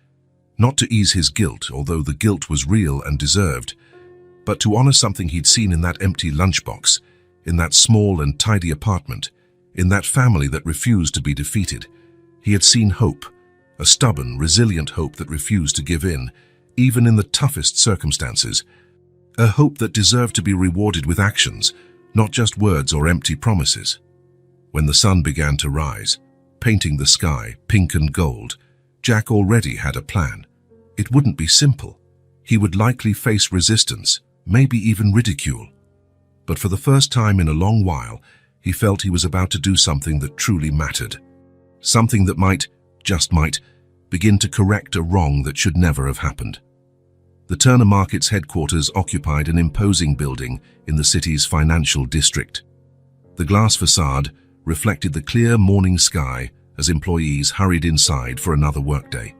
Not to ease his guilt, although the guilt was real and deserved, but to honor something he'd seen in that empty lunchbox, in that small and tidy apartment, in that family that refused to be defeated. He had seen hope, a stubborn, resilient hope that refused to give in, even in the toughest circumstances. A hope that deserved to be rewarded with actions, not just words or empty promises. When the sun began to rise, painting the sky pink and gold, Jack already had a plan. It wouldn't be simple. He would likely face resistance, maybe even ridicule. But for the first time in a long while, he felt he was about to do something that truly mattered. Something that might, just might, begin to correct a wrong that should never have happened. The Turner Market's headquarters occupied an imposing building in the city's financial district. The glass facade reflected the clear morning sky as employees hurried inside for another workday.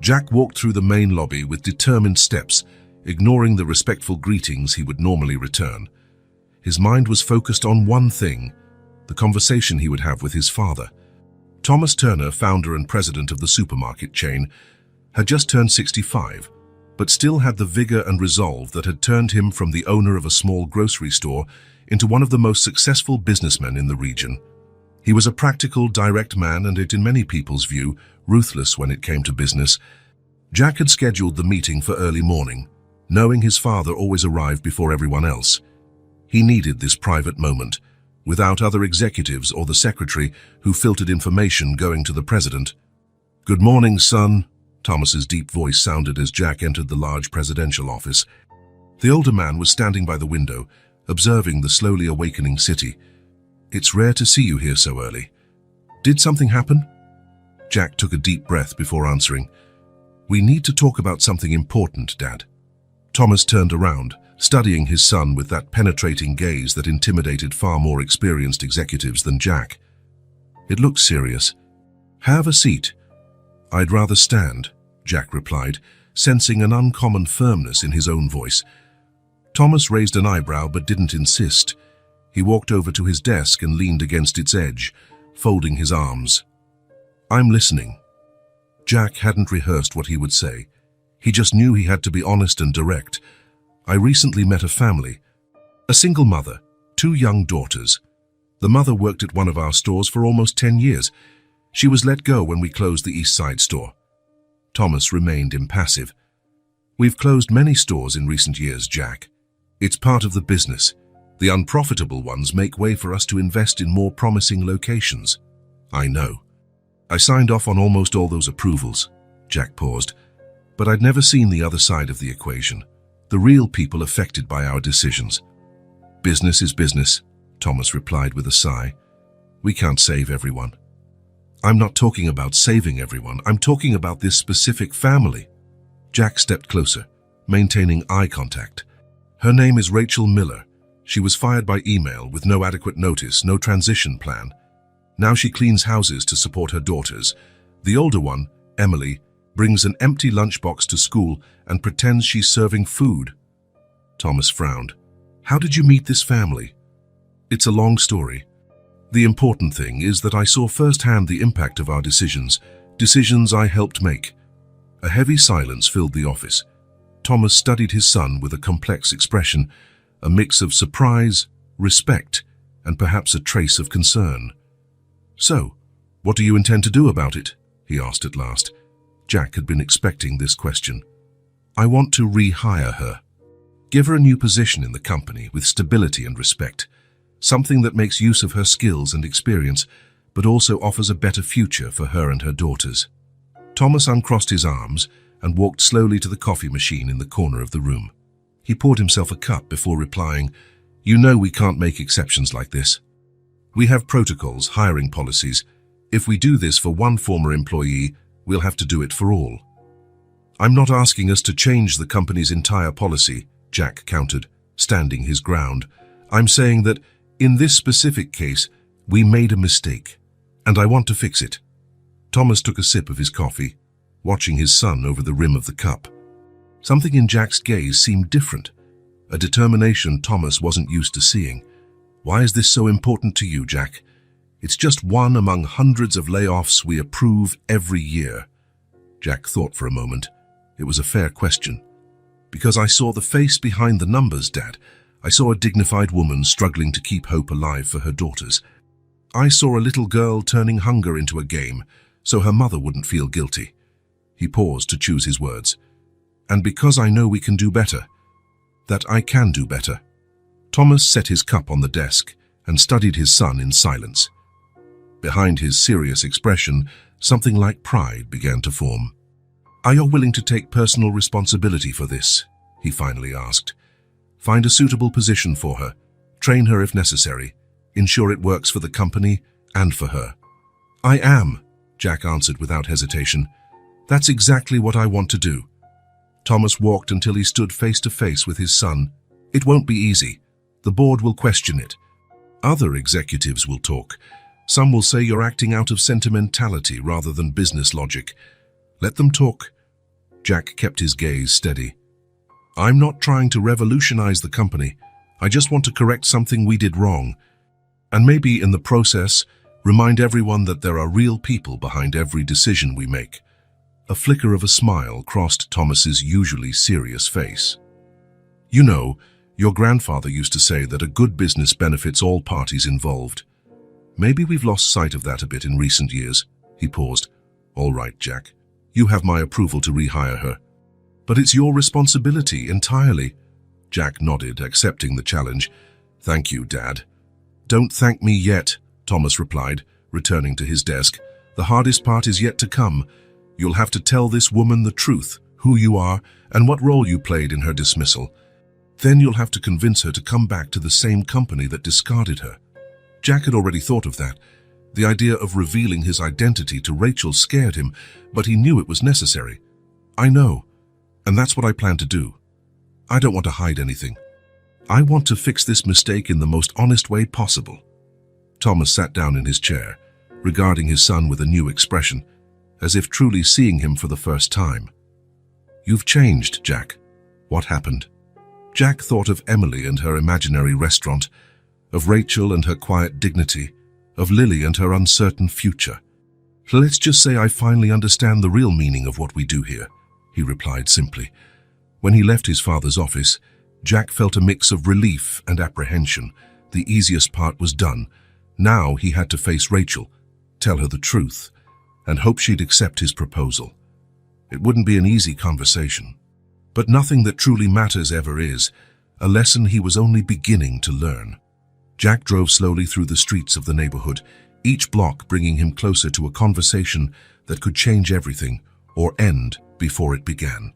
Jack walked through the main lobby with determined steps, ignoring the respectful greetings he would normally return. His mind was focused on one thing, the conversation he would have with his father. Thomas Turner, founder and president of the supermarket chain, had just turned 65, but still had the vigor and resolve that had turned him from the owner of a small grocery store into one of the most successful businessmen in the region. He was a practical, direct man and, in many people's view, ruthless when it came to business. Jack had scheduled the meeting for early morning, knowing his father always arrived before everyone else. He needed this private moment, without other executives or the secretary who filtered information going to the president. "Good morning, son," Thomas's deep voice sounded as Jack entered the large presidential office. The older man was standing by the window, observing the slowly awakening city. "It's rare to see you here so early. Did something happen?" Jack took a deep breath before answering. "We need to talk about something important, Dad." Thomas turned around, studying his son with that penetrating gaze that intimidated far more experienced executives than Jack. "It looks serious. Have a seat." "I'd rather stand," Jack replied, sensing an uncommon firmness in his own voice. Thomas raised an eyebrow but didn't insist. He walked over to his desk and leaned against its edge, folding his arms. "I'm listening." Jack hadn't rehearsed what he would say. He just knew he had to be honest and direct. "I recently met a family. A single mother, 2 young daughters. The mother worked at one of our stores for almost 10 years. She was let go when we closed the East Side store." Thomas remained impassive. "We've closed many stores in recent years, Jack. It's part of the business. The unprofitable ones make way for us to invest in more promising locations." "I know. I signed off on almost all those approvals." Jack paused. "But I'd never seen the other side of the equation. The real people affected by our decisions." "Business is business," Thomas replied with a sigh. "We can't save everyone." I'm not talking about saving everyone. I'm talking about this specific family. Jack stepped closer, maintaining eye contact. Her name is Rachel Miller. She was fired by email with no adequate notice, no transition plan. Now she cleans houses to support her daughters. The older one, Emily, brings an empty lunchbox to school and pretends she's serving food. Thomas frowned. How did you meet this family? It's a long story. The important thing is that I saw firsthand the impact of our decisions I helped make. A heavy silence filled the office. Thomas studied his son with a complex expression, a mix of surprise, respect, and perhaps a trace of concern. So, what do you intend to do about it? He asked at last. Jack had been expecting this question. I want to rehire her. Give her a new position in the company with stability and respect. Something that makes use of her skills and experience, but also offers a better future for her and her daughters. Thomas uncrossed his arms and walked slowly to the coffee machine in the corner of the room. He poured himself a cup before replying, You know we can't make exceptions like this. We have protocols, hiring policies. If we do this for one former employee, we'll have to do it for all. I'm not asking us to change the company's entire policy, Jack countered, standing his ground. I'm saying that in this specific case, we made a mistake, and I want to fix it. Thomas took a sip of his coffee, watching his son over the rim of the cup. Something in Jack's gaze seemed different, a determination Thomas wasn't used to seeing. Why is this so important to you, Jack? It's just one among hundreds of layoffs we approve every year. Jack thought for a moment. It was a fair question. Because I saw the face behind the numbers, Dad. I saw a dignified woman struggling to keep hope alive for her daughters. I saw a little girl turning hunger into a game, so her mother wouldn't feel guilty. He paused to choose his words. And because I know we can do better, that I can do better. Thomas set his cup on the desk and studied his son in silence. Behind his serious expression, something like pride began to form. Are you willing to take personal responsibility for this? He finally asked. Find a suitable position for her, train her if necessary, ensure it works for the company and for her. I am, Jack answered without hesitation. That's exactly what I want to do. Thomas walked until he stood face to face with his son. It won't be easy. The board will question it. Other executives will talk. Some will say you're acting out of sentimentality rather than business logic. Let them talk. Jack kept his gaze steady. I'm not trying to revolutionize the company. I just want to correct something we did wrong. And maybe in the process, remind everyone that there are real people behind every decision we make. A flicker of a smile crossed Thomas's usually serious face. You know, your grandfather used to say that a good business benefits all parties involved. Maybe we've lost sight of that a bit in recent years. He paused. All right, Jack. You have my approval to rehire her. But it's your responsibility entirely. Jack nodded, accepting the challenge. Thank you, Dad. Don't thank me yet, Thomas replied, returning to his desk. The hardest part is yet to come. You'll have to tell this woman the truth, who you are, and what role you played in her dismissal. Then you'll have to convince her to come back to the same company that discarded her. Jack had already thought of that. The idea of revealing his identity to Rachel scared him, but he knew it was necessary. I know, and that's what I plan to do. I don't want to hide anything. I want to fix this mistake in the most honest way possible. Thomas sat down in his chair, regarding his son with a new expression, as if truly seeing him for the first time. You've changed, Jack. What happened? Jack thought of Emily and her imaginary restaurant, of Rachel and her quiet dignity, of Lily and her uncertain future. Let's just say I finally understand the real meaning of what we do here, he replied simply. When he left his father's office, Jack felt a mix of relief and apprehension. The easiest part was done. Now he had to face Rachel, tell her the truth, and hope she'd accept his proposal. It wouldn't be an easy conversation. But nothing that truly matters ever is, a lesson he was only beginning to learn. Jack drove slowly through the streets of the neighborhood, each block bringing him closer to a conversation that could change everything or end before it began.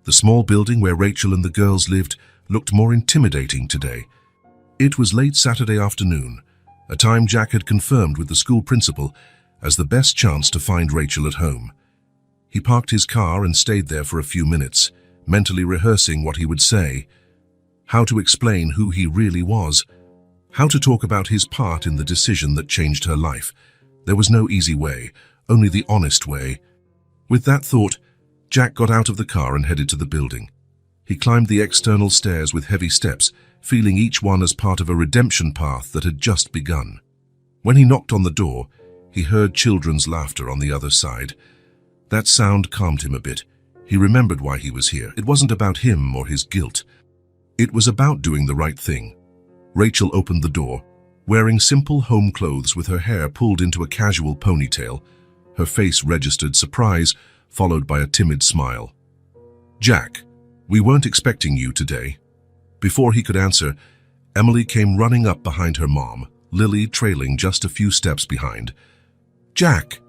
The small building where Rachel and the girls lived looked more intimidating today. It was late Saturday afternoon, a time Jack had confirmed with the school principal, as the best chance to find Rachel at home. He parked his car and stayed there for a few minutes, mentally rehearsing what he would say, how to explain who he really was, how to talk about his part in the decision that changed her life. There was no easy way, only the honest way. With that thought, Jack got out of the car and headed to the building. He climbed the external stairs with heavy steps, feeling each one as part of a redemption path that had just begun. When he knocked on the door, he heard children's laughter on the other side. That sound calmed him a bit. He remembered why he was here. It wasn't about him or his guilt. It was about doing the right thing. Rachel opened the door, wearing simple home clothes with her hair pulled into a casual ponytail. Her face registered surprise, followed by a timid smile. "Jack, we weren't expecting you today." Before he could answer, Emily came running up behind her mom, Lily trailing just a few steps behind. "Jack,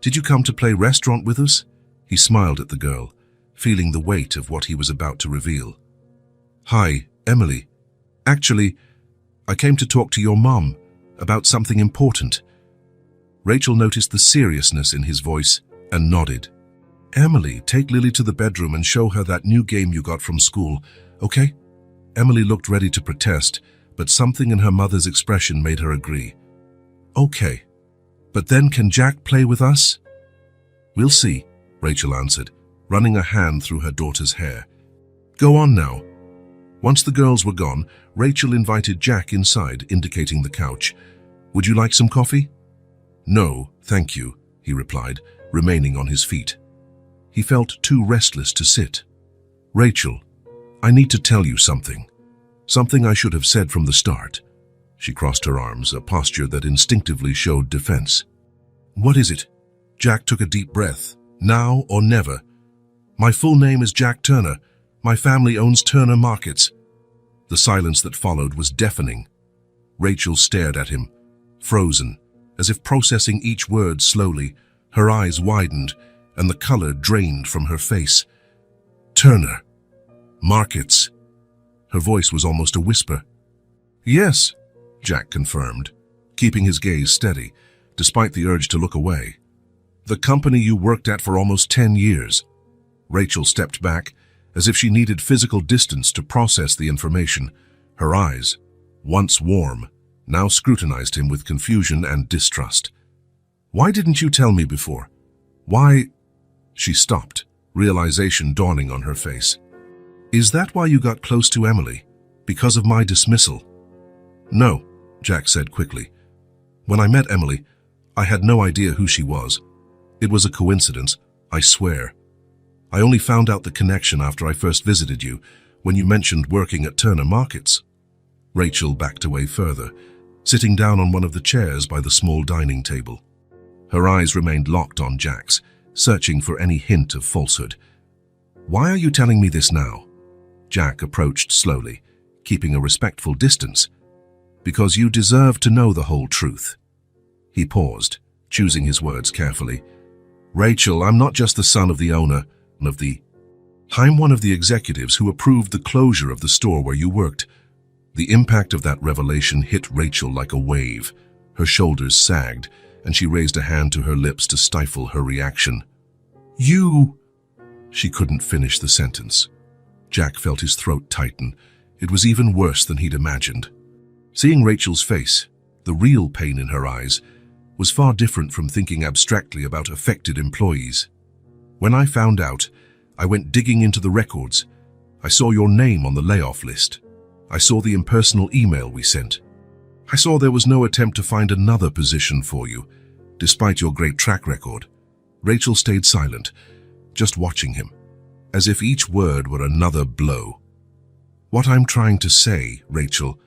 did you come to play restaurant with us?" He smiled at the girl, feeling the weight of what he was about to reveal. "Hi, Emily. Actually, I came to talk to your mom about something important." Rachel noticed the seriousness in his voice and nodded. "Emily, take Lily to the bedroom and show her that new game you got from school, okay?" Emily looked ready to protest, but something in her mother's expression made her agree. "Okay, but then can Jack play with us?" "We'll see," Rachel answered, running a hand through her daughter's hair. "Go on now." Once the girls were gone, Rachel invited Jack inside, indicating the couch. "Would you like some coffee?" "No, thank you," he replied, remaining on his feet. He felt too restless to sit. "Rachel, I need to tell you something. Something I should have said from the start." She crossed her arms, a posture that instinctively showed defense. "What is it?" Jack took a deep breath. "Now or never. My full name is Jack Turner. My family owns Turner Markets." The silence that followed was deafening. Rachel stared at him, frozen, as if processing each word slowly. Her eyes widened, and the color drained from her face. "Turner Markets." Her voice was almost a whisper. "Yes," Jack confirmed, keeping his gaze steady, despite the urge to look away. "The company you worked at for almost 10 years. Rachel stepped back, as if she needed physical distance to process the information. Her eyes, once warm, now scrutinized him with confusion and distrust. "Why didn't you tell me before? Why—" She stopped, realization dawning on her face. "Is that why you got close to Emily? Because of my dismissal?" "No," Jack said quickly. "When I met Emily, I had no idea who she was. It was a coincidence, I swear. I only found out the connection after I first visited you, when you mentioned working at Turner Markets." Rachel backed away further, sitting down on one of the chairs by the small dining table. Her eyes remained locked on Jack's, searching for any hint of falsehood. "Why are you telling me this now?" Jack approached slowly, keeping a respectful distance. "Because you deserve to know the whole truth." He paused, choosing his words carefully. "Rachel, I'm not just the son of the owner, I'm one of the executives who approved the closure of the store where you worked." The impact of that revelation hit Rachel like a wave. Her shoulders sagged, and she raised a hand to her lips to stifle her reaction. "You—" She couldn't finish the sentence. Jack felt his throat tighten. It was even worse than he'd imagined. Seeing Rachel's face, the real pain in her eyes, was far different from thinking abstractly about affected employees. "When I found out, I went digging into the records. I saw your name on the layoff list. I saw the impersonal email we sent. I saw there was no attempt to find another position for you, despite your great track record." Rachel stayed silent, just watching him, as if each word were another blow. "What I'm trying to say, Rachel,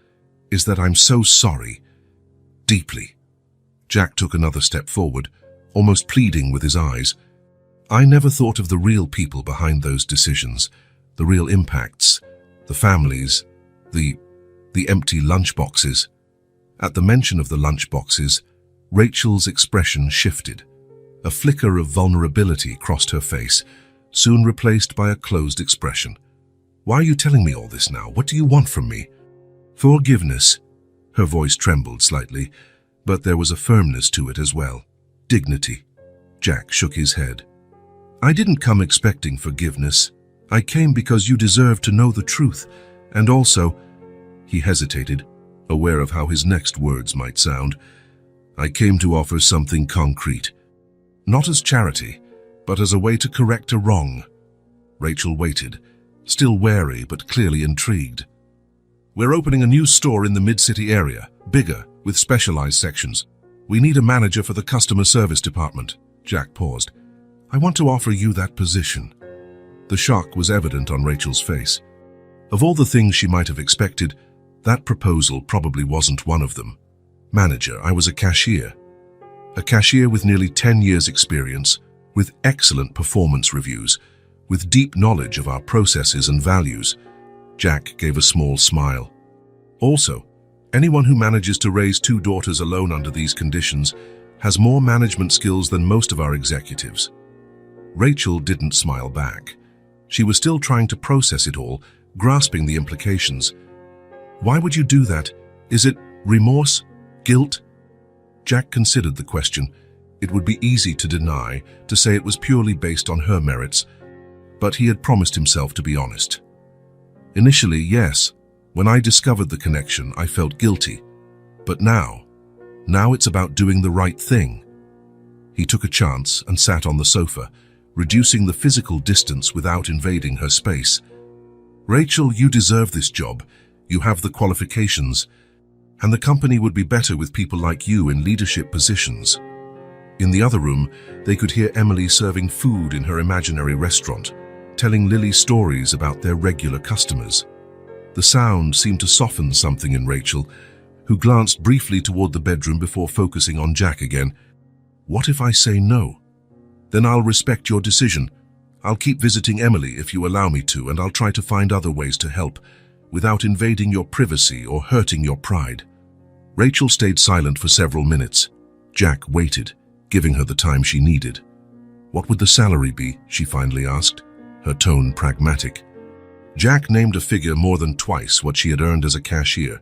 is that I'm so sorry. Deeply." Jack took another step forward, almost pleading with his eyes. "I never thought of the real people behind those decisions, the real impacts, the families, the empty lunchboxes." At the mention of the lunchboxes, Rachel's expression shifted. A flicker of vulnerability crossed her face, soon replaced by a closed expression. "Why are you telling me all this now? What do you want from me?" "Forgiveness." Her voice trembled slightly, but there was a firmness to it as well. Dignity. Jack shook his head. I didn't come expecting forgiveness. I came because you deserve to know the truth, and also, he hesitated, aware of how his next words might sound. I came to offer something concrete. Not as charity, but as a way to correct a wrong. Rachel waited, still wary but clearly intrigued. We're opening a new store in the mid-city area, bigger, with specialized sections. We need a manager for the customer service department. Jack paused. I want to offer you that position. The shock was evident on Rachel's face. Of all the things she might have expected, that proposal probably wasn't one of them. Manager, I was a cashier. A cashier with nearly 10 years' experience, with excellent performance reviews, with deep knowledge of our processes and values. Jack gave a small smile. Also, anyone who manages to raise 2 daughters alone under these conditions has more management skills than most of our executives. Rachel didn't smile back. She was still trying to process it all, grasping the implications. Why would you do that? Is it remorse? Guilt? Jack considered the question. It would be easy to deny, to say it was purely based on her merits, but he had promised himself to be honest. Initially, yes. When I discovered the connection, I felt guilty. But now it's about doing the right thing. He took a chance and sat on the sofa, reducing the physical distance without invading her space. Rachel, you deserve this job. You have the qualifications, and the company would be better with people like you in leadership positions. In the other room, they could hear Emily serving food in her imaginary restaurant, telling Lily stories about their regular customers. The sound seemed to soften something in Rachel, who glanced briefly toward the bedroom before focusing on Jack again. What if I say no? Then I'll respect your decision. I'll keep visiting Emily if you allow me to, and I'll try to find other ways to help, without invading your privacy or hurting your pride. Rachel stayed silent for several minutes. Jack waited, giving her the time she needed. What would the salary be? She finally asked, her tone pragmatic. Jack named a figure more than twice what she had earned as a cashier.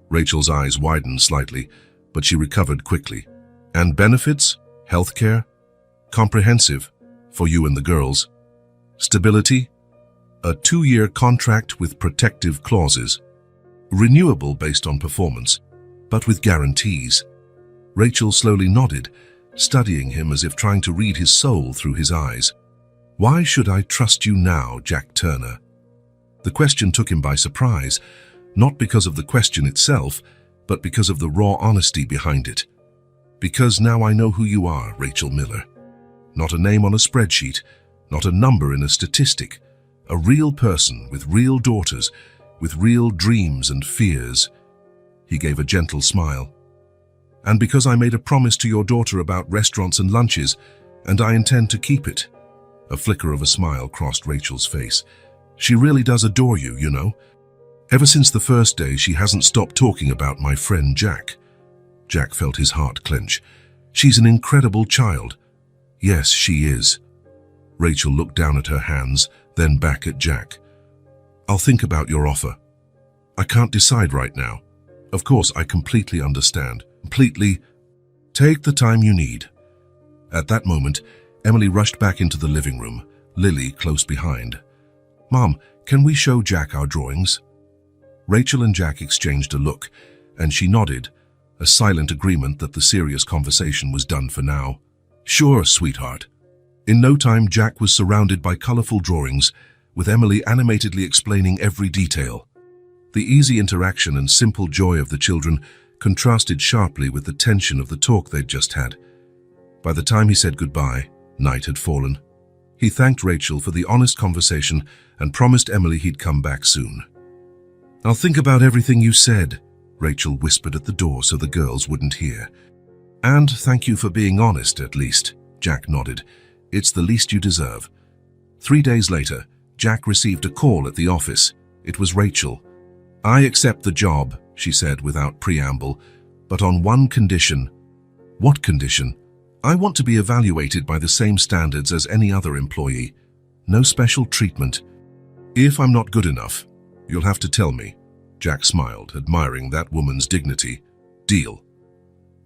Rachel's eyes widened slightly, but she recovered quickly. And benefits? Healthcare? Comprehensive, for you and the girls. Stability? A 2-year contract with protective clauses. Renewable based on performance, but with guarantees. Rachel slowly nodded, studying him as if trying to read his soul through his eyes. Why should I trust you now, Jack Turner? The question took him by surprise, not because of the question itself, but because of the raw honesty behind it. Because now I know who you are, Rachel Miller. Not a name on a spreadsheet, not a number in a statistic. A real person with real daughters, with real dreams and fears. He gave a gentle smile. And because I made a promise to your daughter about restaurants and lunches, and I intend to keep it. A flicker of a smile crossed Rachel's face. She really does adore you, you know. Ever since the first day, she hasn't stopped talking about my friend Jack. Jack felt his heart clench. She's an incredible child. Yes, she is. Rachel looked down at her hands, then back at Jack. I'll think about your offer. I can't decide right now. Of course, I completely understand. Completely. Take the time you need. At that moment, Emily rushed back into the living room, Lily close behind. Mom, can we show Jack our drawings? Rachel and Jack exchanged a look, and she nodded, a silent agreement that the serious conversation was done for now. Sure, sweetheart. In no time, Jack was surrounded by colorful drawings, with Emily animatedly explaining every detail. The easy interaction and simple joy of the children contrasted sharply with the tension of the talk they'd just had. By the time he said goodbye, night had fallen. He thanked Rachel for the honest conversation and promised Emily he'd come back soon. I'll think about everything you said, Rachel whispered at the door so the girls wouldn't hear. And thank you for being honest, at least, Jack nodded. It's the least you deserve. 3 days later, Jack received a call at the office. It was Rachel. I accept the job, she said without preamble, but on one condition. What condition? I want to be evaluated by the same standards as any other employee. No special treatment. If I'm not good enough, you'll have to tell me. Jack smiled, admiring that woman's dignity. Deal.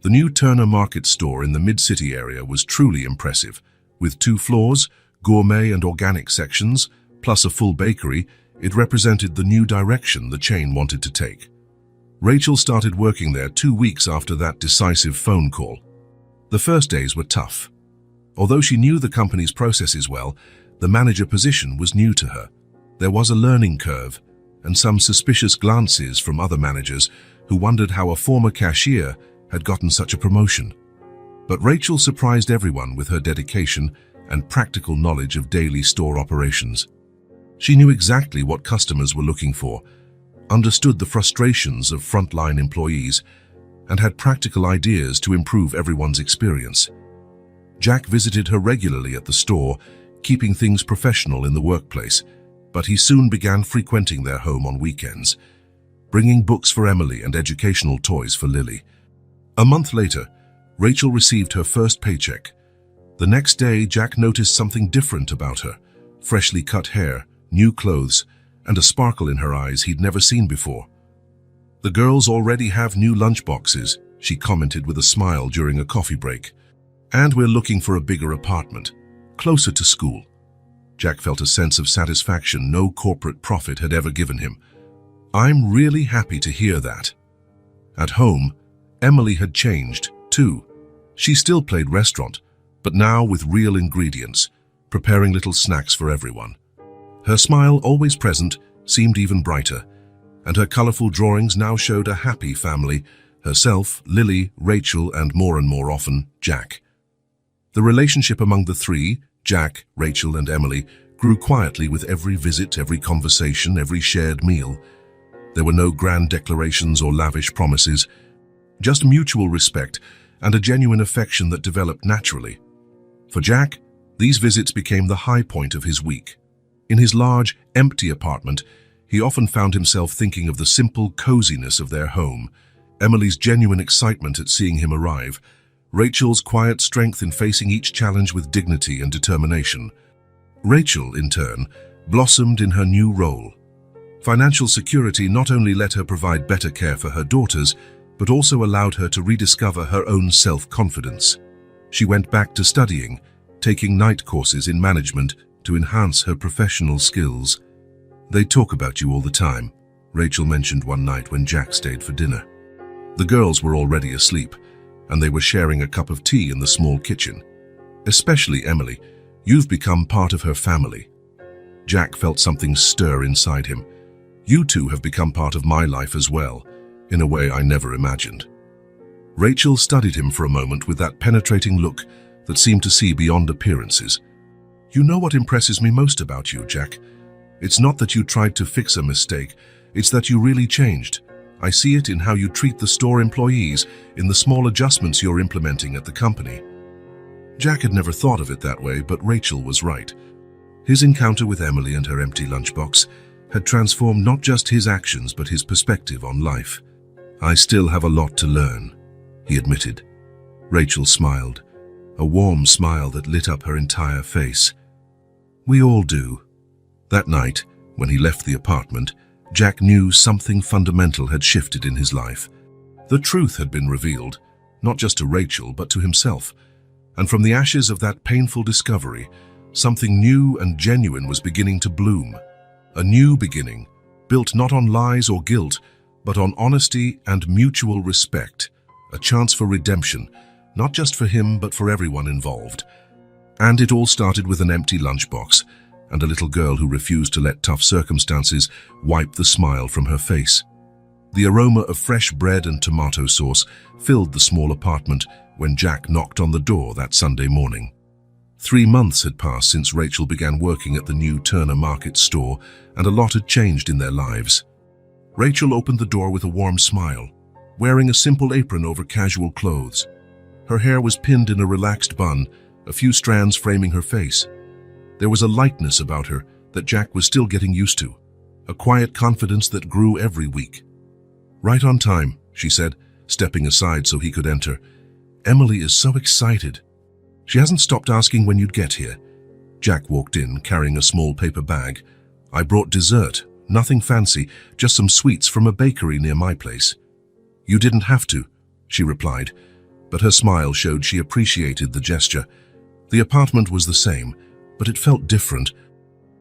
The new Turner Market store in the mid-city area was truly impressive. With 2 floors, gourmet and organic sections, plus a full bakery, it represented the new direction the chain wanted to take. Rachel started working there 2 weeks after that decisive phone call. The first days were tough. Although she knew the company's processes well, the manager position was new to her. There was a learning curve, and some suspicious glances from other managers who wondered how a former cashier had gotten such a promotion. But Rachel surprised everyone with her dedication and practical knowledge of daily store operations. She knew exactly what customers were looking for, understood the frustrations of frontline employees, and had practical ideas to improve everyone's experience. Jack visited her regularly at the store, keeping things professional in the workplace, but he soon began frequenting their home on weekends, bringing books for Emily and educational toys for Lily. A month later, Rachel received her first paycheck. The next day, Jack noticed something different about her: freshly cut hair, new clothes, and a sparkle in her eyes he'd never seen before. "The girls already have new lunchboxes," she commented with a smile during a coffee break. "And we're looking for a bigger apartment, closer to school." Jack felt a sense of satisfaction no corporate profit had ever given him. "I'm really happy to hear that." At home, Emily had changed, too. She still played restaurant, but now with real ingredients, preparing little snacks for everyone. Her smile, always present, seemed even brighter, and her colorful drawings now showed a happy family: herself, Lily, Rachel, and more often, Jack. The relationship among the three, Jack, Rachel, and Emily, grew quietly with every visit, every conversation, every shared meal. There were no grand declarations or lavish promises, just mutual respect and a genuine affection that developed naturally. For Jack, these visits became the high point of his week. In his large, empty apartment, he often found himself thinking of the simple coziness of their home, Emily's genuine excitement at seeing him arrive, Rachel's quiet strength in facing each challenge with dignity and determination. Rachel, in turn, blossomed in her new role. Financial security not only let her provide better care for her daughters, but also allowed her to rediscover her own self-confidence. She went back to studying, taking night courses in management to enhance her professional skills. "They talk about you all the time," Rachel mentioned one night when Jack stayed for dinner. The girls were already asleep, and they were sharing a cup of tea in the small kitchen. "Especially Emily. You've become part of her family." Jack felt something stir inside him. "You two have become part of my life as well, in a way I never imagined." Rachel studied him for a moment with that penetrating look that seemed to see beyond appearances. "You know what impresses me most about you, Jack? It's not that you tried to fix a mistake, it's that you really changed. I see it in how you treat the store employees, in the small adjustments you're implementing at the company." Jack had never thought of it that way, but Rachel was right. His encounter with Emily and her empty lunchbox had transformed not just his actions but his perspective on life. "I still have a lot to learn," he admitted. Rachel smiled, a warm smile that lit up her entire face. "We all do." That night, when he left the apartment, Jack knew something fundamental had shifted in his life. The truth had been revealed, not just to Rachel but to himself. And from the ashes of that painful discovery, something new and genuine was beginning to bloom. A new beginning, built not on lies or guilt, but on honesty and mutual respect. A chance for redemption, not just for him but for everyone involved. And it all started with an empty lunchbox and a little girl who refused to let tough circumstances wipe the smile from her face. The aroma of fresh bread and tomato sauce filled the small apartment when Jack knocked on the door that Sunday morning. 3 months had passed since Rachel began working at the new Turner Market store, and a lot had changed in their lives. Rachel opened the door with a warm smile, wearing a simple apron over casual clothes. Her hair was pinned in a relaxed bun, a few strands framing her face. There was a lightness about her that Jack was still getting used to, a quiet confidence that grew every week. "Right on time," she said, stepping aside so he could enter. "Emily is so excited. She hasn't stopped asking when you'd get here." Jack walked in, carrying a small paper bag. "I brought dessert, nothing fancy, just some sweets from a bakery near my place." "You didn't have to," she replied, but her smile showed she appreciated the gesture. The apartment was the same, but it felt different.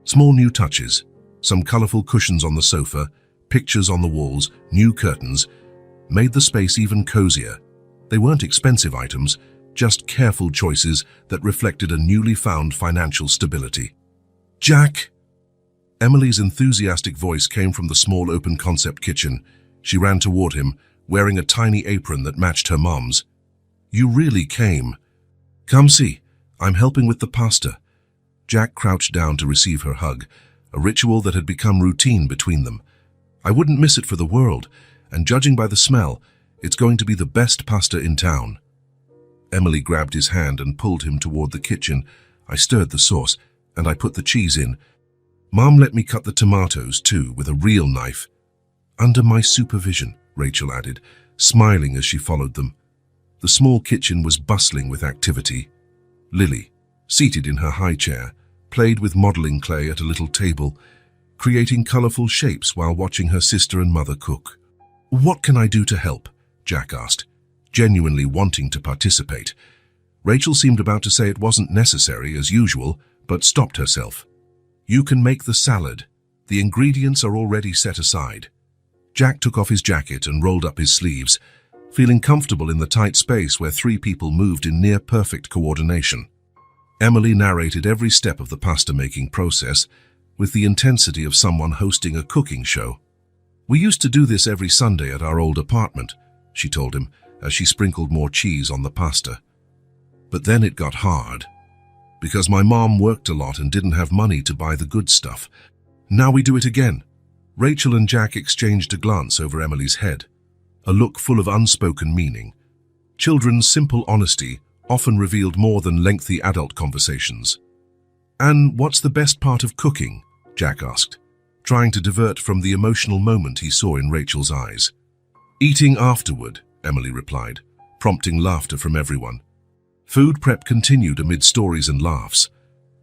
Small new touches, some colorful cushions on the sofa, pictures on the walls, new curtains, made the space even cozier. They weren't expensive items, just careful choices that reflected a newly found financial stability. "Jack!" Emily's enthusiastic voice came from the small open-concept kitchen. She ran toward him, wearing a tiny apron that matched her mom's. "You really came. Come see, I'm helping with the pasta." Jack crouched down to receive her hug, a ritual that had become routine between them. "I wouldn't miss it for the world, and judging by the smell, it's going to be the best pasta in town." Emily grabbed his hand and pulled him toward the kitchen. I stirred the sauce, and I put the cheese in. Mom let me cut the tomatoes, too, with a real knife. "Under my supervision," Rachel added, smiling as she followed them. The small kitchen was bustling with activity. Lily, seated in her high chair, played with modeling clay at a little table, creating colorful shapes while watching her sister and mother cook. "What can I do to help?" Jack asked, genuinely wanting to participate. Rachel seemed about to say it wasn't necessary, as usual, but stopped herself. "You can make the salad. The ingredients are already set aside." Jack took off his jacket and rolled up his sleeves, feeling comfortable in the tight space where three people moved in near-perfect coordination. Emily narrated every step of the pasta-making process with the intensity of someone hosting a cooking show. "We used to do this every Sunday at our old apartment," she told him, as she sprinkled more cheese on the pasta. "But then it got hard, because my mom worked a lot and didn't have money to buy the good stuff. Now we do it again." Rachel and Jack exchanged a glance over Emily's head, a look full of unspoken meaning. Children's simple honesty often revealed more than lengthy adult conversations. "And what's the best part of cooking?" Jack asked, trying to divert from the emotional moment he saw in Rachel's eyes. "Eating afterward," Emily replied, prompting laughter from everyone. Food prep continued amid stories and laughs.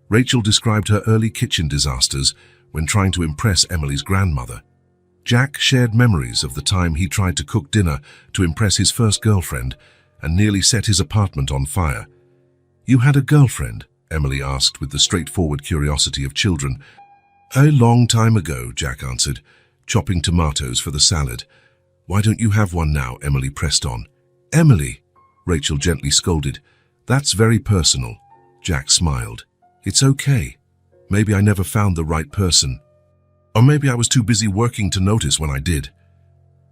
Rachel described her early kitchen disasters when trying to impress Emily's grandmother. Jack shared memories of the time he tried to cook dinner to impress his first girlfriend and nearly set his apartment on fire. "You had a girlfriend?" Emily asked with the straightforward curiosity of children. "A long time ago," Jack answered, chopping tomatoes for the salad. "Why don't you have one now?" Emily pressed on. "Emily," Rachel gently scolded. "That's very personal." Jack smiled. "It's okay. Maybe I never found the right person. Or maybe I was too busy working to notice when I did."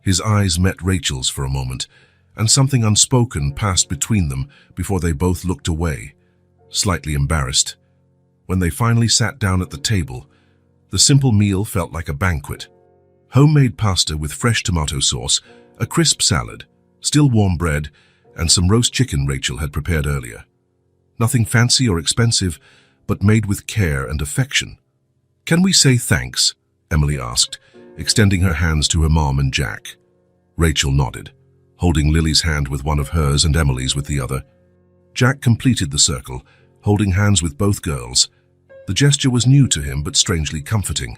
His eyes met Rachel's for a moment, and something unspoken passed between them before they both looked away, slightly embarrassed. When they finally sat down at the table, the simple meal felt like a banquet. Homemade pasta with fresh tomato sauce, a crisp salad, still warm bread, and some roast chicken Rachel had prepared earlier. Nothing fancy or expensive, but made with care and affection. "Can we say thanks?" Emily asked, extending her hands to her mom and Jack. Rachel nodded, holding Lily's hand with one of hers and Emily's with the other. Jack completed the circle, holding hands with both girls. The gesture was new to him, but strangely comforting.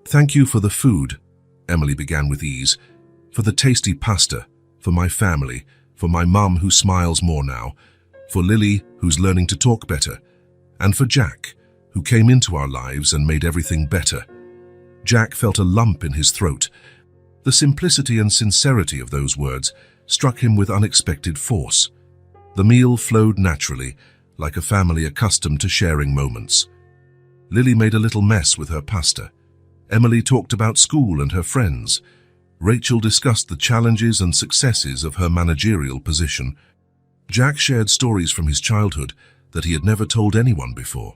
"Thank you for the food," Emily began with ease, "for the tasty pasta, for my family, for my mum who smiles more now, for Lily who's learning to talk better, and for Jack, who came into our lives and made everything better." Jack felt a lump in his throat. The simplicity and sincerity of those words struck him with unexpected force. The meal flowed naturally, like a family accustomed to sharing moments. Lily made a little mess with her pasta. Emily talked about school and her friends. Rachel discussed the challenges and successes of her managerial position. Jack shared stories from his childhood that he had never told anyone before.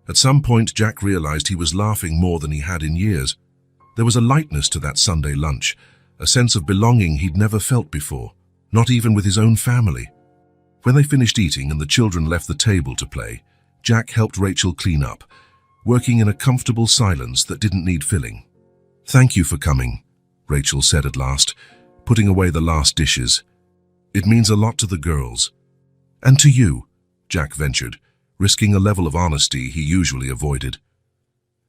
At some point, Jack realized he was laughing more than he had in years. There was a lightness to that Sunday lunch, a sense of belonging he'd never felt before, not even with his own family. When they finished eating and the children left the table to play, Jack helped Rachel clean up, working in a comfortable silence that didn't need filling. "Thank you for coming," Rachel said at last, putting away the last dishes. "It means a lot to the girls." "And to you," Jack ventured, risking a level of honesty he usually avoided.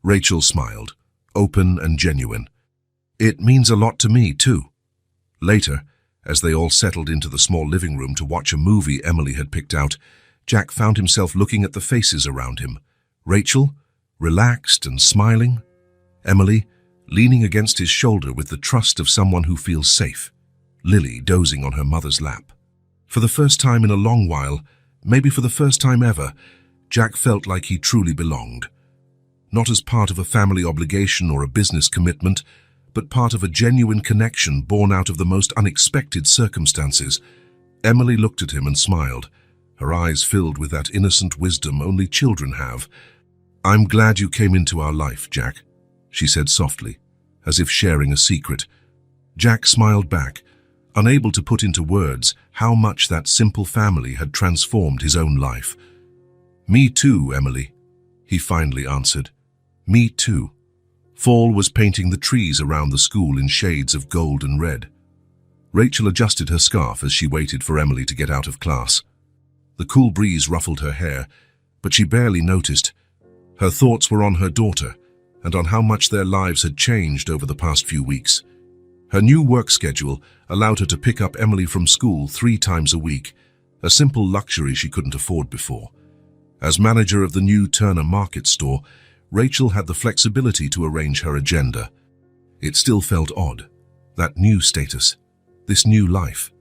Rachel smiled, open and genuine. "It means a lot to me, too." Later, As they all settled into the small living room to watch a movie Emily had picked out, Jack found himself looking at the faces around him. Rachel, relaxed and smiling. Emily, leaning against his shoulder with the trust of someone who feels safe. Lily, dozing on her mother's lap. For the first time in a long while, maybe for the first time ever, Jack felt like he truly belonged. Not as part of a family obligation or a business commitment, but part of a genuine connection born out of the most unexpected circumstances. Emily looked at him and smiled, her eyes filled with that innocent wisdom only children have. "I'm glad you came into our life, Jack," she said softly, as if sharing a secret. Jack smiled back, unable to put into words how much that simple family had transformed his own life. "Me too, Emily," he finally answered. "Me too." Fall was painting the trees around the school in shades of gold and red. Rachel adjusted her scarf as she waited for Emily to get out of class. The cool breeze ruffled her hair, but she barely noticed. Her thoughts were on her daughter and on how much their lives had changed over the past few weeks. Her new work schedule allowed her to pick up Emily from school 3 times a week, a simple luxury she couldn't afford before. As manager of the new Turner Market store, Rachel had the flexibility to arrange her agenda. It still felt odd, that new status, this new life.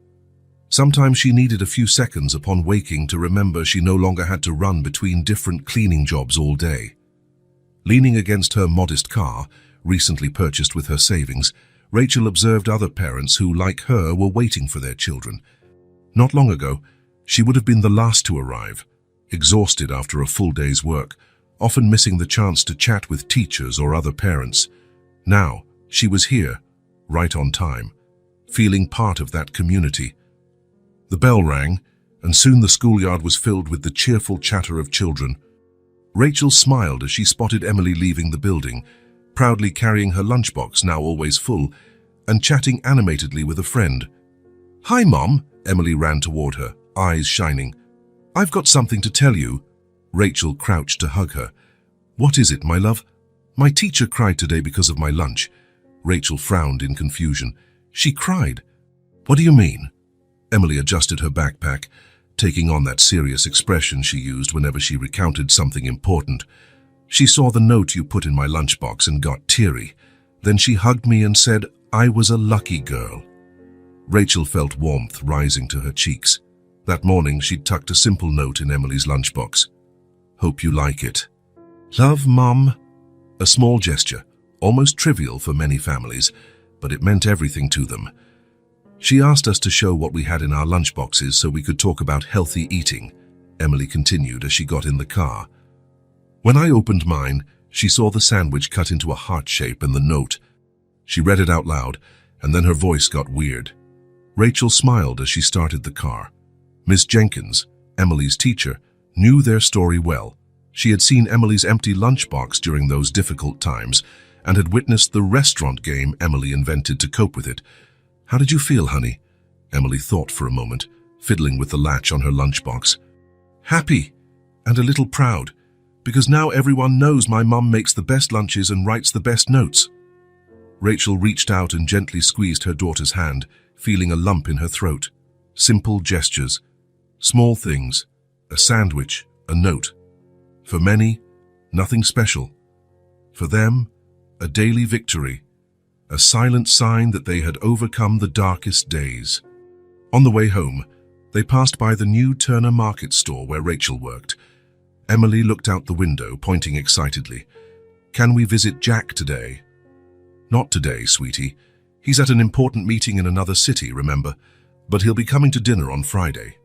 Sometimes she needed a few seconds upon waking to remember she no longer had to run between different cleaning jobs all day. Leaning against her modest car, recently purchased with her savings, Rachel observed other parents who, like her, were waiting for their children. Not long ago, she would have been the last to arrive, exhausted after a full day's work, often missing the chance to chat with teachers or other parents. Now, she was here, right on time, feeling part of that community. The bell rang, and soon the schoolyard was filled with the cheerful chatter of children. Rachel smiled as she spotted Emily leaving the building, proudly carrying her lunchbox, now always full, and chatting animatedly with a friend. "Hi, Mom," Emily ran toward her, eyes shining. "I've got something to tell you." Rachel crouched to hug her. "What is it, my love?" "My teacher cried today because of my lunch." Rachel frowned in confusion. "She cried? What do you mean?" Emily adjusted her backpack, taking on that serious expression she used whenever she recounted something important. "She saw the note you put in my lunchbox and got teary. Then she hugged me and said I was a lucky girl." Rachel felt warmth rising to her cheeks. That morning, she'd tucked a simple note in Emily's lunchbox. "Hope you like it. Love, Mom." A small gesture, almost trivial for many families, but it meant everything to them. "She asked us to show what we had in our lunchboxes so we could talk about healthy eating," Emily continued as she got in the car. "When I opened mine, she saw the sandwich cut into a heart shape and the note. She read it out loud, and then her voice got weird. Rachel smiled as she started the car. Miss Jenkins, Emily's teacher, knew their story well. She had seen Emily's empty lunchbox during those difficult times and had witnessed the restaurant game Emily invented to cope with it. "How did you feel, honey?" Emily thought for a moment, fiddling with the latch on her lunchbox. "Happy and a little proud, because now everyone knows my mum makes the best lunches and writes the best notes." Rachel reached out and gently squeezed her daughter's hand, feeling a lump in her throat. Simple gestures, small things, a sandwich, a note. For many, nothing special. For them, a daily victory, a silent sign that they had overcome the darkest days. On the way home, they passed by the new Turner Market store where Rachel worked. Emily looked out the window, pointing excitedly. "Can we visit Jack today?" "Not today, sweetie. He's at an important meeting in another city, remember? But he'll be coming to dinner on Friday."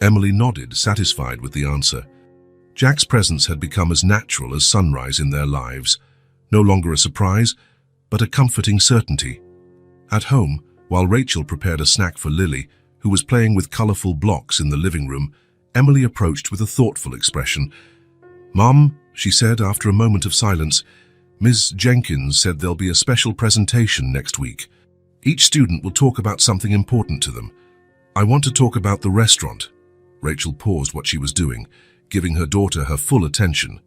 Emily nodded, satisfied with the answer. Jack's presence had become as natural as sunrise in their lives, no longer a surprise, but a comforting certainty. At home, while Rachel prepared a snack for Lily, who was playing with colorful blocks in the living room, Emily approached with a thoughtful expression. "Mom," she said after a moment of silence, "Ms. Jenkins said there'll be a special presentation next week. Each student will talk about something important to them. I want to talk about the restaurant." Rachel paused what she was doing, giving her daughter her full attention.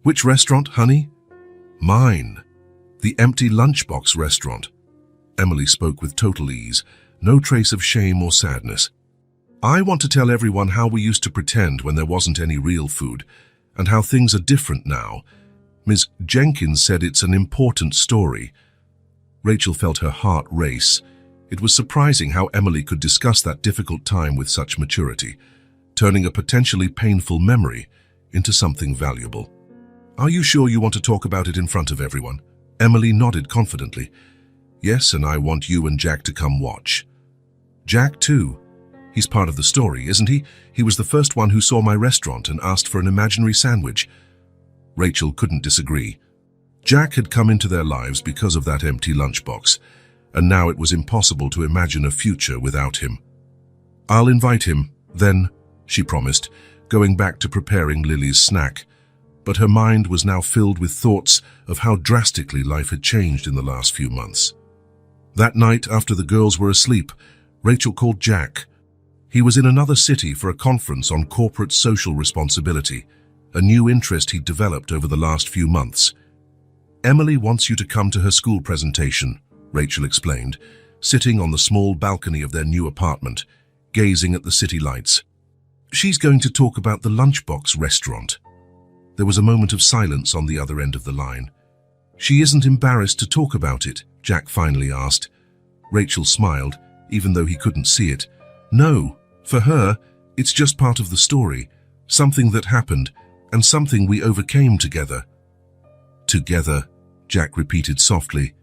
"Which restaurant, honey?" "Mine. The empty lunchbox restaurant." Emily spoke with total ease, no trace of shame or sadness. I want to tell everyone how we used to pretend when there wasn't any real food, and how things are different now. Ms. Jenkins said it's an important story. Rachel felt her heart race. It was surprising how Emily could discuss that difficult time with such maturity, turning a potentially painful memory into something valuable. Are you sure you want to talk about it in front of everyone? Emily nodded confidently. Yes, and I want you and Jack to come watch. Jack too. He's part of the story, isn't he? He was the first one who saw my restaurant and asked for an imaginary sandwich. Rachel couldn't disagree. Jack had come into their lives because of that empty lunchbox, and now it was impossible to imagine a future without him. I'll invite him, then, she promised, going back to preparing Lily's snack. But her mind was now filled with thoughts of how drastically life had changed in the last few months. That night, after the girls were asleep, Rachel called Jack. He was in another city for a conference on corporate social responsibility, a new interest he'd developed over the last few months. Emily wants you to come to her school presentation, Rachel explained, sitting on the small balcony of their new apartment, gazing at the city lights. She's going to talk about the Lunchbox restaurant. There was a moment of silence on the other end of the line. She isn't embarrassed to talk about it, Jack finally asked. Rachel smiled, even though he couldn't see it. No, for her, it's just part of the story, something that happened, and something we overcame together. Together, Jack repeated softly.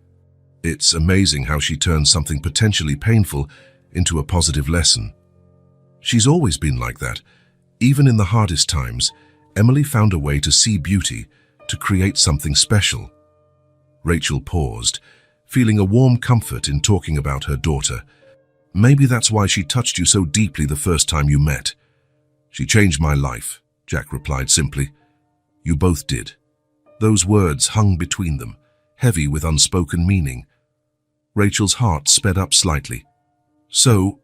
It's amazing how she turned something potentially painful into a positive lesson. She's always been like that. Even in the hardest times, Emily found a way to see beauty, to create something special. Rachel paused, feeling a warm comfort in talking about her daughter. Maybe that's why she touched you so deeply the first time you met. She changed my life, Jack replied simply. You both did. Those words hung between them, heavy with unspoken meaning. Rachel's heart sped up slightly. So,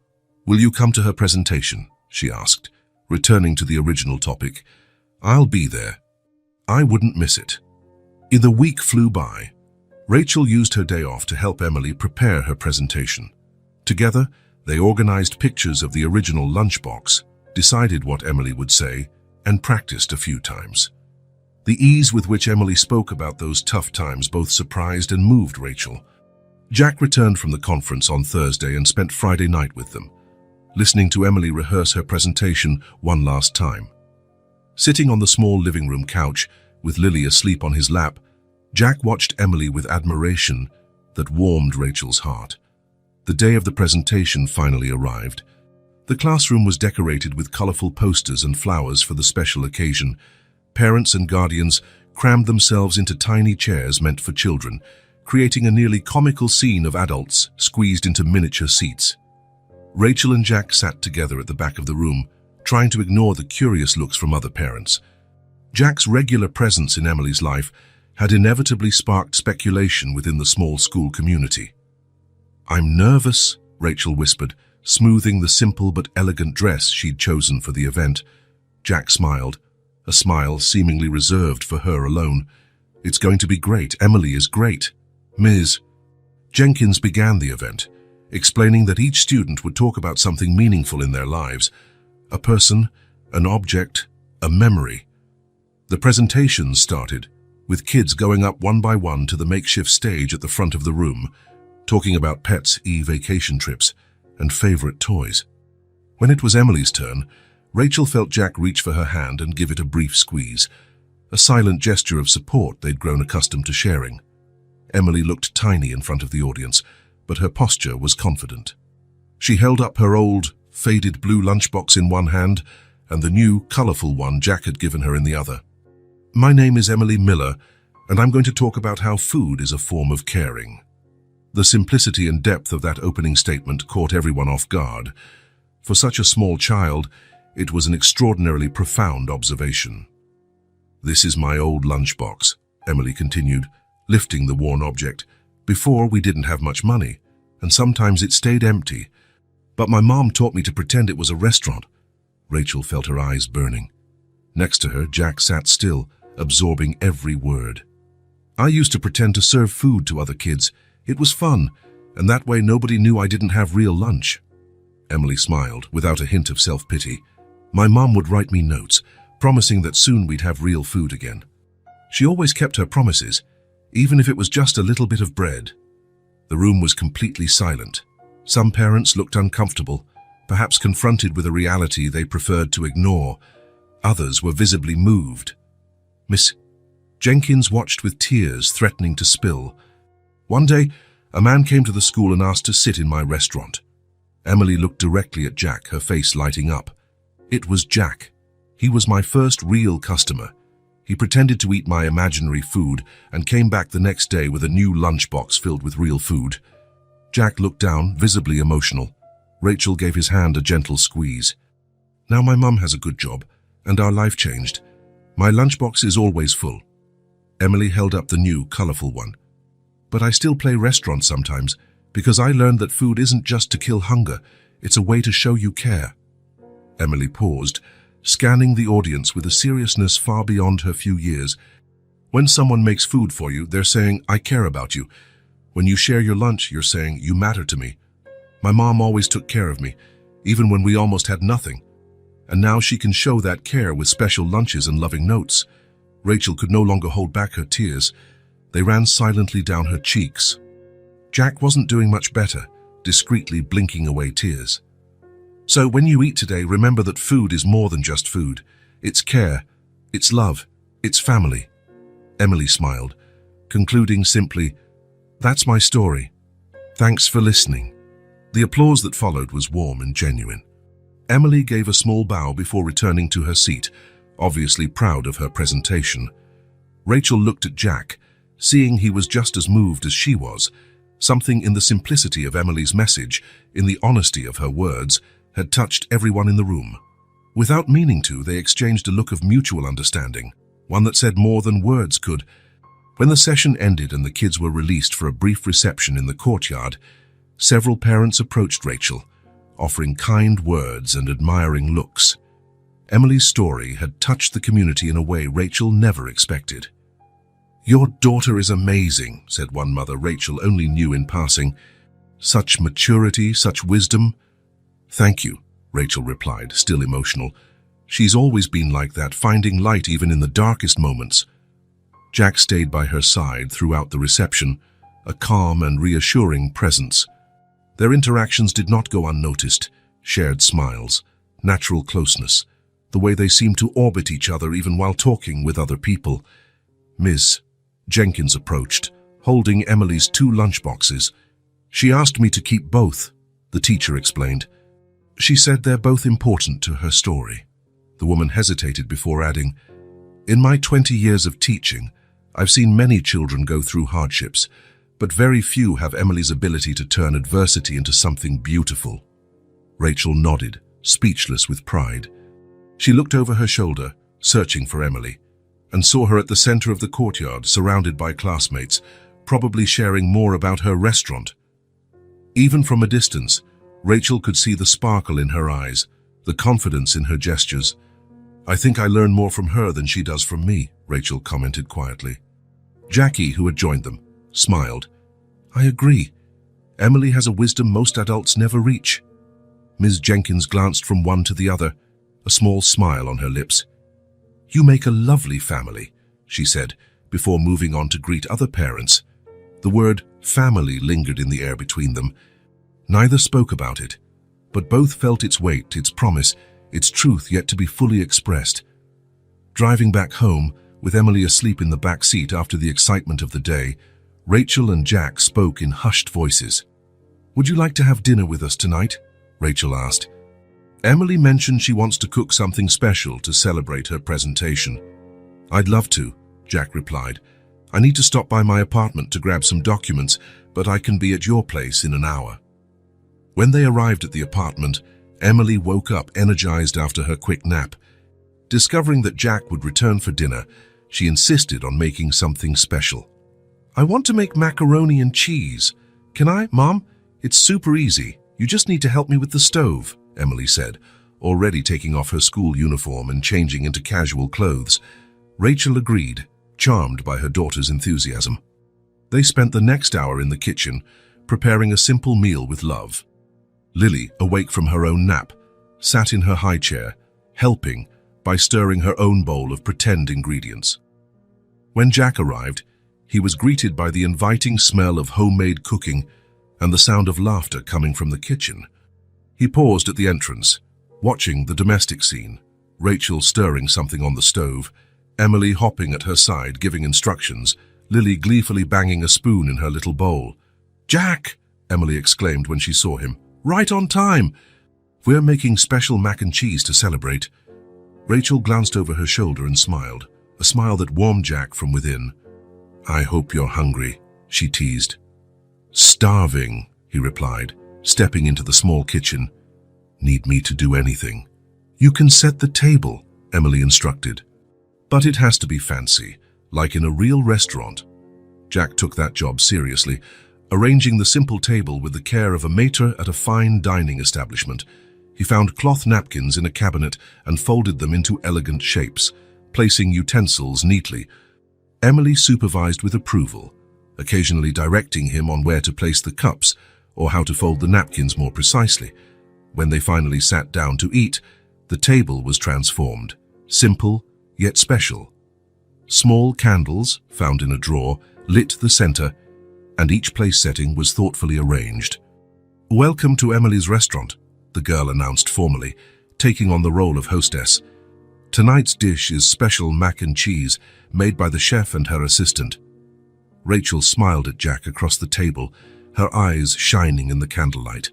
will you come to her presentation? She asked, returning to the original topic. I'll be there. I wouldn't miss it. The week flew by. Rachel used her day off to help Emily prepare her presentation. Together, they organized pictures of the original lunchbox, decided what Emily would say, and practiced a few times. The ease with which Emily spoke about those tough times both surprised and moved Rachel. Jack returned from the conference on Thursday and spent Friday night with them, listening to Emily rehearse her presentation one last time. Sitting on the small living room couch, with Lily asleep on his lap, Jack watched Emily with admiration that warmed Rachel's heart. The day of the presentation finally arrived. The classroom was decorated with colorful posters and flowers for the special occasion. Parents and guardians crammed themselves into tiny chairs meant for children, creating a nearly comical scene of adults squeezed into miniature seats. Rachel and Jack sat together at the back of the room, trying to ignore the curious looks from other parents. Jack's regular presence in Emily's life had inevitably sparked speculation within the small school community. I'm nervous, Rachel whispered, smoothing the simple but elegant dress she'd chosen for the event. Jack smiled, a smile seemingly reserved for her alone. It's going to be great. Emily is great. Ms. Jenkins began the event, explaining that each student would talk about something meaningful in their lives, a person, an object, a memory. The presentations started, with kids going up one by one to the makeshift stage at the front of the room, talking about pets, vacation trips, and favorite toys. When it was Emily's turn, Rachel felt Jack reach for her hand and give it a brief squeeze, a silent gesture of support they'd grown accustomed to sharing. Emily looked tiny in front of the audience, but her posture was confident. She held up her old, faded blue lunchbox in one hand and the new, colorful one Jack had given her in the other. My name is Emily Miller, and I'm going to talk about how food is a form of caring. The simplicity and depth of that opening statement caught everyone off guard. For such a small child, it was an extraordinarily profound observation. This is my old lunchbox, Emily continued, lifting the worn object. Before, we didn't have much money, and sometimes it stayed empty. But my mom taught me to pretend it was a restaurant. Rachel felt her eyes burning. Next to her, Jack sat still, absorbing every word. I used to pretend to serve food to other kids. It was fun, and that way nobody knew I didn't have real lunch." Emily smiled, without a hint of self-pity. "My mom would write me notes, promising that soon we'd have real food again. She always kept her promises, even if it was just a little bit of bread." The room was completely silent. Some parents looked uncomfortable, perhaps confronted with a reality they preferred to ignore. Others were visibly moved. Miss Jenkins watched with tears threatening to spill. "One day, a man came to the school and asked to sit in my restaurant." Emily looked directly at Jack, her face lighting up. "It was Jack. He was my first real customer. He pretended to eat my imaginary food and came back the next day with a new lunchbox filled with real food." Jack looked down, visibly emotional. Rachel gave his hand a gentle squeeze. "Now my mum has a good job, and our life changed. My lunchbox is always full." Emily held up the new, colorful one. "But I still play restaurant sometimes, because I learned that food isn't just to kill hunger, it's a way to show you care." Emily paused, scanning the audience with a seriousness far beyond her few years. "When someone makes food for you, they're saying, 'I care about you.' When you share your lunch, you're saying, 'You matter to me.' My mom always took care of me, even when we almost had nothing. And now she can show that care with special lunches and loving notes." Rachel could no longer hold back her tears. They ran silently down her cheeks. Jack wasn't doing much better, discreetly blinking away tears. "So when you eat today, remember that food is more than just food. It's care, it's love, it's family." Emily smiled, concluding simply, "That's my story. Thanks for listening." The applause that followed was warm and genuine. Emily gave a small bow before returning to her seat, obviously proud of her presentation. Rachel looked at Jack, seeing he was just as moved as she was. Something in the simplicity of Emily's message, in the honesty of her words, had touched everyone in the room. Without meaning to, they exchanged a look of mutual understanding, one that said more than words could. When the session ended and the kids were released for a brief reception in the courtyard, several parents approached Rachel, offering kind words and admiring looks. Emily's story had touched the community in a way Rachel never expected. "Your daughter is amazing," said one mother Rachel only knew in passing. "Such maturity, such wisdom." "Thank you," Rachel replied, still emotional. "She's always been like that, finding light even in the darkest moments." Jack stayed by her side throughout the reception, a calm and reassuring presence. Their interactions did not go unnoticed, shared smiles, natural closeness, the way they seemed to orbit each other even while talking with other people. Ms. Jenkins approached, holding Emily's 2 lunchboxes. "She asked me to keep both," the teacher explained. "She said they're both important to her story." The woman hesitated before adding, "In my 20 years of teaching, I've seen many children go through hardships, but very few have Emily's ability to turn adversity into something beautiful." Rachel nodded, speechless with pride. She looked over her shoulder, searching for Emily, and saw her at the center of the courtyard, surrounded by classmates, probably sharing more about her restaurant. Even from a distance, Rachel could see the sparkle in her eyes, the confidence in her gestures. "I think I learn more from her than she does from me," Rachel commented quietly. Jackie, who had joined them, smiled. "I agree. Emily has a wisdom most adults never reach." Ms. Jenkins glanced from one to the other, a small smile on her lips. "You make a lovely family," she said, before moving on to greet other parents. The word family lingered in the air between them. Neither spoke about it, but both felt its weight, its promise, its truth yet to be fully expressed. Driving back home, with Emily asleep in the back seat after the excitement of the day, Rachel and Jack spoke in hushed voices. "Would you like to have dinner with us tonight?" Rachel asked. Emily mentioned she wants to cook something special to celebrate her presentation. "I'd love to," Jack replied. "I need to stop by my apartment to grab some documents, but I can be at your place in an hour." When they arrived at the apartment, Emily woke up energized after her quick nap. Discovering that Jack would return for dinner, she insisted on making something special. "I want to make macaroni and cheese. Can I, Mom? It's super easy. You just need to help me with the stove," Emily said, already taking off her school uniform and changing into casual clothes. Rachel agreed, charmed by her daughter's enthusiasm. They spent the next hour in the kitchen, preparing a simple meal with love. Lily, awake from her own nap, sat in her high chair, helping by stirring her own bowl of pretend ingredients. When Jack arrived, he was greeted by the inviting smell of homemade cooking and the sound of laughter coming from the kitchen. He paused at the entrance, watching the domestic scene, Rachel stirring something on the stove, Emily hopping at her side giving instructions, Lily gleefully banging a spoon in her little bowl. "Jack!" Emily exclaimed when she saw him. "Right on time! We're making special mac and cheese to celebrate." Rachel glanced over her shoulder and smiled, a smile that warmed Jack from within. "I hope you're hungry," she teased. "Starving," he replied, stepping into the small kitchen. "Need me to do anything?" "You can set the table," Emily instructed. "But it has to be fancy, like in a real restaurant." Jack took that job seriously, arranging the simple table with the care of a maitre at a fine dining establishment. He found cloth napkins in a cabinet and folded them into elegant shapes, placing utensils neatly. Emily supervised with approval, occasionally directing him on where to place the cups or how to fold the napkins more precisely. When they finally sat down to eat, the table was transformed, simple yet special. Small candles, found in a drawer, lit the center, and each place setting was thoughtfully arranged. "Welcome to Emily's restaurant," the girl announced formally, taking on the role of hostess. "Tonight's dish is special mac and cheese, made by the chef and her assistant." Rachel smiled at Jack across the table, her eyes shining in the candlelight.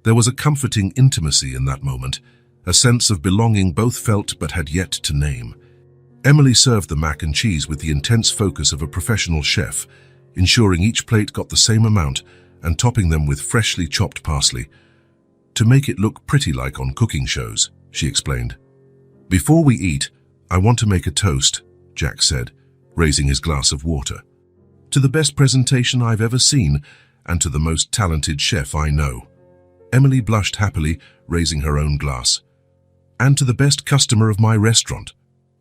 There was a comforting intimacy in that moment, a sense of belonging both felt but had yet to name. Emily served the mac and cheese with the intense focus of a professional chef, ensuring each plate got the same amount and topping them with freshly chopped parsley. "To make it look pretty like on cooking shows," she explained. "Before we eat, I want to make a toast," Jack said, raising his glass of water. "To the best presentation I've ever seen, and to the most talented chef I know." Emily blushed happily, raising her own glass. "And to the best customer of my restaurant."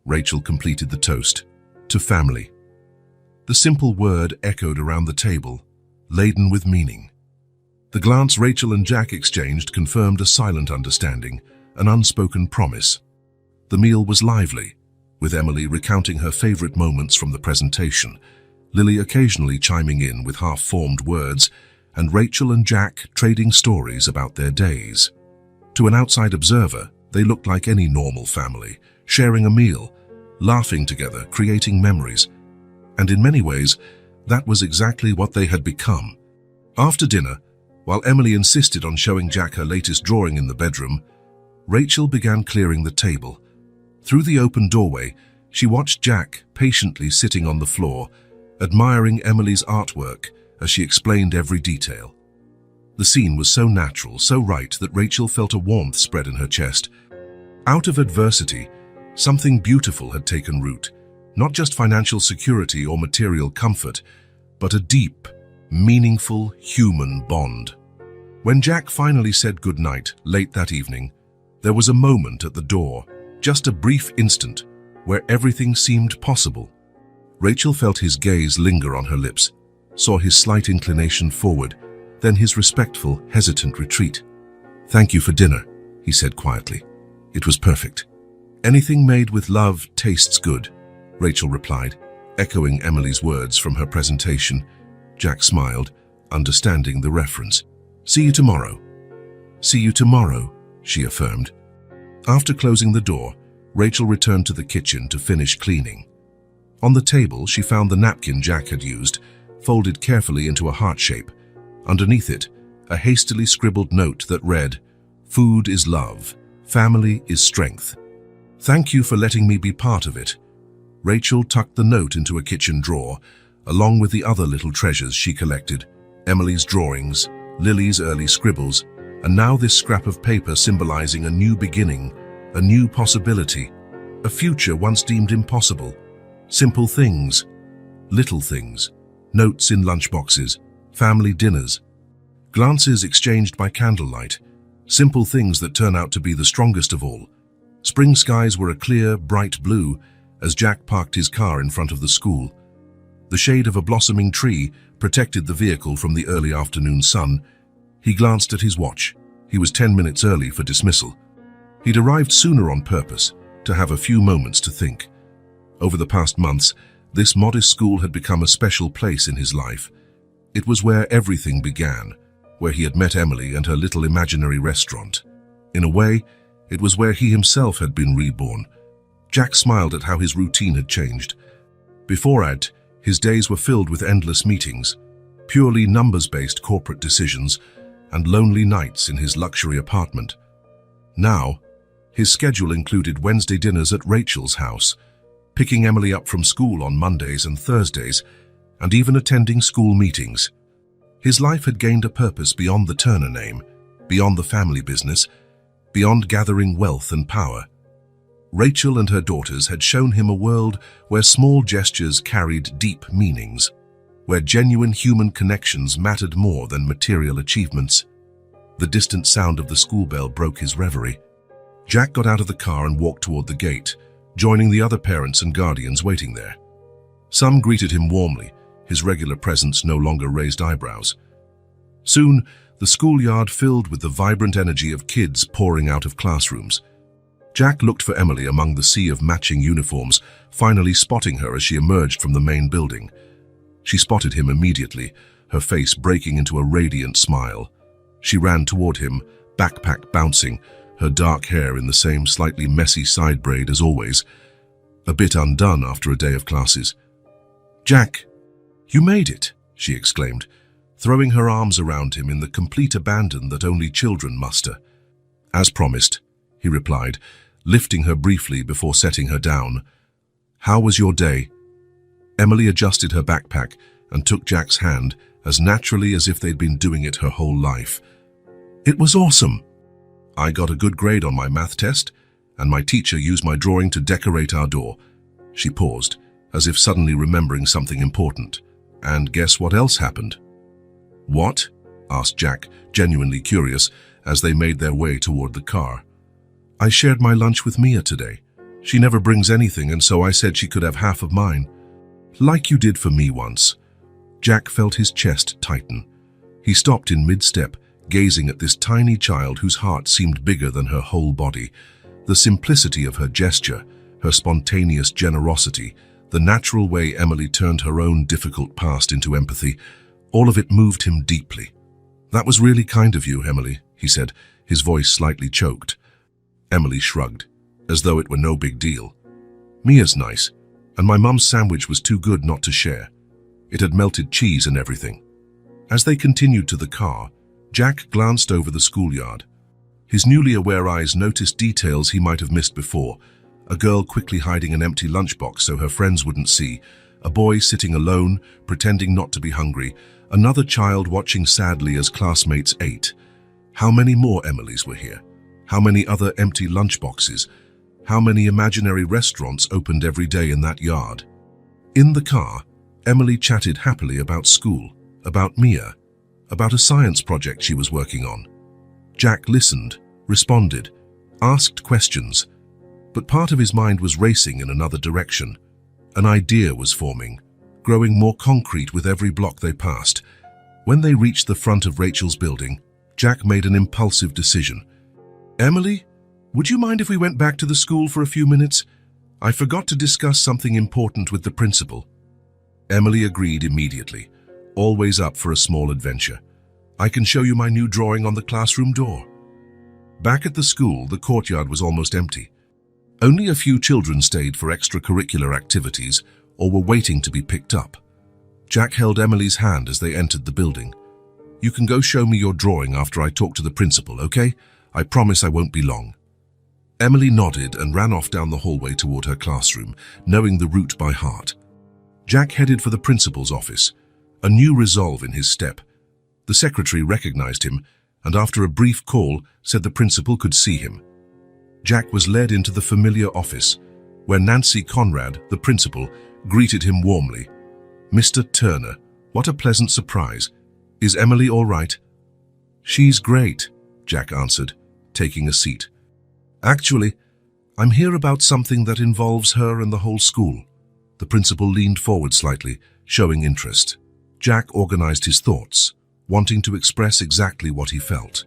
Rachel completed the toast. "To family." The simple word echoed around the table, laden with meaning. The glance Rachel and Jack exchanged confirmed a silent understanding, an unspoken promise. The meal was lively, with Emily recounting her favorite moments from the presentation, Lily occasionally chiming in with half-formed words, and Rachel and Jack trading stories about their days. To an outside observer, they looked like any normal family, sharing a meal, laughing together, creating memories. And in many ways, that was exactly what they had become. After dinner, while Emily insisted on showing Jack her latest drawing in the bedroom, Rachel began clearing the table. Through the open doorway, she watched Jack patiently sitting on the floor, admiring Emily's artwork as she explained every detail. The scene was so natural, so right, that Rachel felt a warmth spread in her chest. Out of adversity, something beautiful had taken root, not just financial security or material comfort, but a deep, meaningful human bond. When Jack finally said goodnight late that evening, there was a moment at the door, just a brief instant, where everything seemed possible. Rachel felt his gaze linger on her lips, saw his slight inclination forward, then his respectful, hesitant retreat. "Thank you for dinner," he said quietly. "It was perfect." "Anything made with love tastes good," Rachel replied, echoing Emily's words from her presentation. Jack smiled, understanding the reference. "See you tomorrow." "See you tomorrow," she affirmed. After closing the door, Rachel returned to the kitchen to finish cleaning. On the table, she found the napkin Jack had used, folded carefully into a heart shape. Underneath it, a hastily scribbled note that read, "Food is love, family is strength. Thank you for letting me be part of it." Rachel tucked the note into a kitchen drawer, along with the other little treasures she collected, Emily's drawings, Lily's early scribbles, and now this scrap of paper symbolizing a new beginning, a new possibility, a future once deemed impossible. Simple things, little things, notes in lunchboxes, family dinners, glances exchanged by candlelight, simple things that turn out to be the strongest of all. Spring skies were a clear, bright blue as Jack parked his car in front of the school. The shade of a blossoming tree protected the vehicle from the early afternoon sun. He glanced at his watch. He was 10 minutes early for dismissal. He'd arrived sooner on purpose, to have a few moments to think. Over the past months, this modest school had become a special place in his life. It was where everything began, where he had met Emily and her little imaginary restaurant. In a way, it was where he himself had been reborn. Jack smiled at how his routine had changed. Beforehand, his days were filled with endless meetings, purely numbers-based corporate decisions, and lonely nights in his luxury apartment. Now, his schedule included Wednesday dinners at Rachel's house, picking Emily up from school on Mondays and Thursdays, and even attending school meetings. His life had gained a purpose beyond the Turner name, beyond the family business, beyond gathering wealth and power. Rachel and her daughters had shown him a world where small gestures carried deep meanings, where genuine human connections mattered more than material achievements. The distant sound of the school bell broke his reverie. Jack got out of the car and walked toward the gate, joining the other parents and guardians waiting there. Some greeted him warmly, his regular presence no longer raised eyebrows. Soon, the schoolyard filled with the vibrant energy of kids pouring out of classrooms. Jack looked for Emily among the sea of matching uniforms, finally spotting her as she emerged from the main building. She spotted him immediately, her face breaking into a radiant smile. She ran toward him, backpack bouncing, her dark hair in the same slightly messy side braid as always, a bit undone after a day of classes. "Jack, you made it," she exclaimed, throwing her arms around him in the complete abandon that only children muster. "As promised," he replied, lifting her briefly before setting her down. "How was your day?" Emily adjusted her backpack and took Jack's hand as naturally as if they'd been doing it her whole life. "It was awesome. I got a good grade on my math test, and my teacher used my drawing to decorate our door." She paused, as if suddenly remembering something important. "And guess what else happened?" "What?" asked Jack, genuinely curious, as they made their way toward the car. "I shared my lunch with Mia today. She never brings anything, and so I said she could have half of mine. Like you did for me once." Jack felt his chest tighten. He stopped in mid-step, gazing at this tiny child whose heart seemed bigger than her whole body. The simplicity of her gesture, her spontaneous generosity, the natural way Emily turned her own difficult past into empathy, all of it moved him deeply. "That was really kind of you, Emily," he said, his voice slightly choked. Emily shrugged, as though it were no big deal. "Mia's nice, and my mum's sandwich was too good not to share. It had melted cheese and everything." As they continued to the car, Jack glanced over the schoolyard. His newly aware eyes noticed details he might have missed before: a girl quickly hiding an empty lunchbox so her friends wouldn't see, a boy sitting alone, pretending not to be hungry, another child watching sadly as classmates ate. How many more Emilys were here? How many other empty lunchboxes? How many imaginary restaurants opened every day in that yard? In the car, Emily chatted happily about school, about Mia, about a science project she was working on. Jack listened, responded, asked questions, but part of his mind was racing in another direction. An idea was forming, growing more concrete with every block they passed. When they reached the front of Rachel's building, Jack made an impulsive decision. "Emily, would you mind if we went back to the school for a few minutes? I forgot to discuss something important with the principal." Emily agreed immediately, always up for a small adventure. "I can show you my new drawing on the classroom door." Back at the school, the courtyard was almost empty. Only a few children stayed for extracurricular activities or were waiting to be picked up. Jack held Emily's hand as they entered the building. "You can go show me your drawing after I talk to the principal, okay? I promise I won't be long." Emily nodded and ran off down the hallway toward her classroom, knowing the route by heart. Jack headed for the principal's office, a new resolve in his step. The secretary recognized him, and after a brief call, said the principal could see him. Jack was led into the familiar office, where Nancy Conrad, the principal, greeted him warmly. "Mr. Turner, what a pleasant surprise. Is Emily all right?" "She's great," Jack answered, taking a seat. "Actually, I'm here about something that involves her and the whole school." The principal leaned forward slightly, showing interest. Jack organized his thoughts, wanting to express exactly what he felt.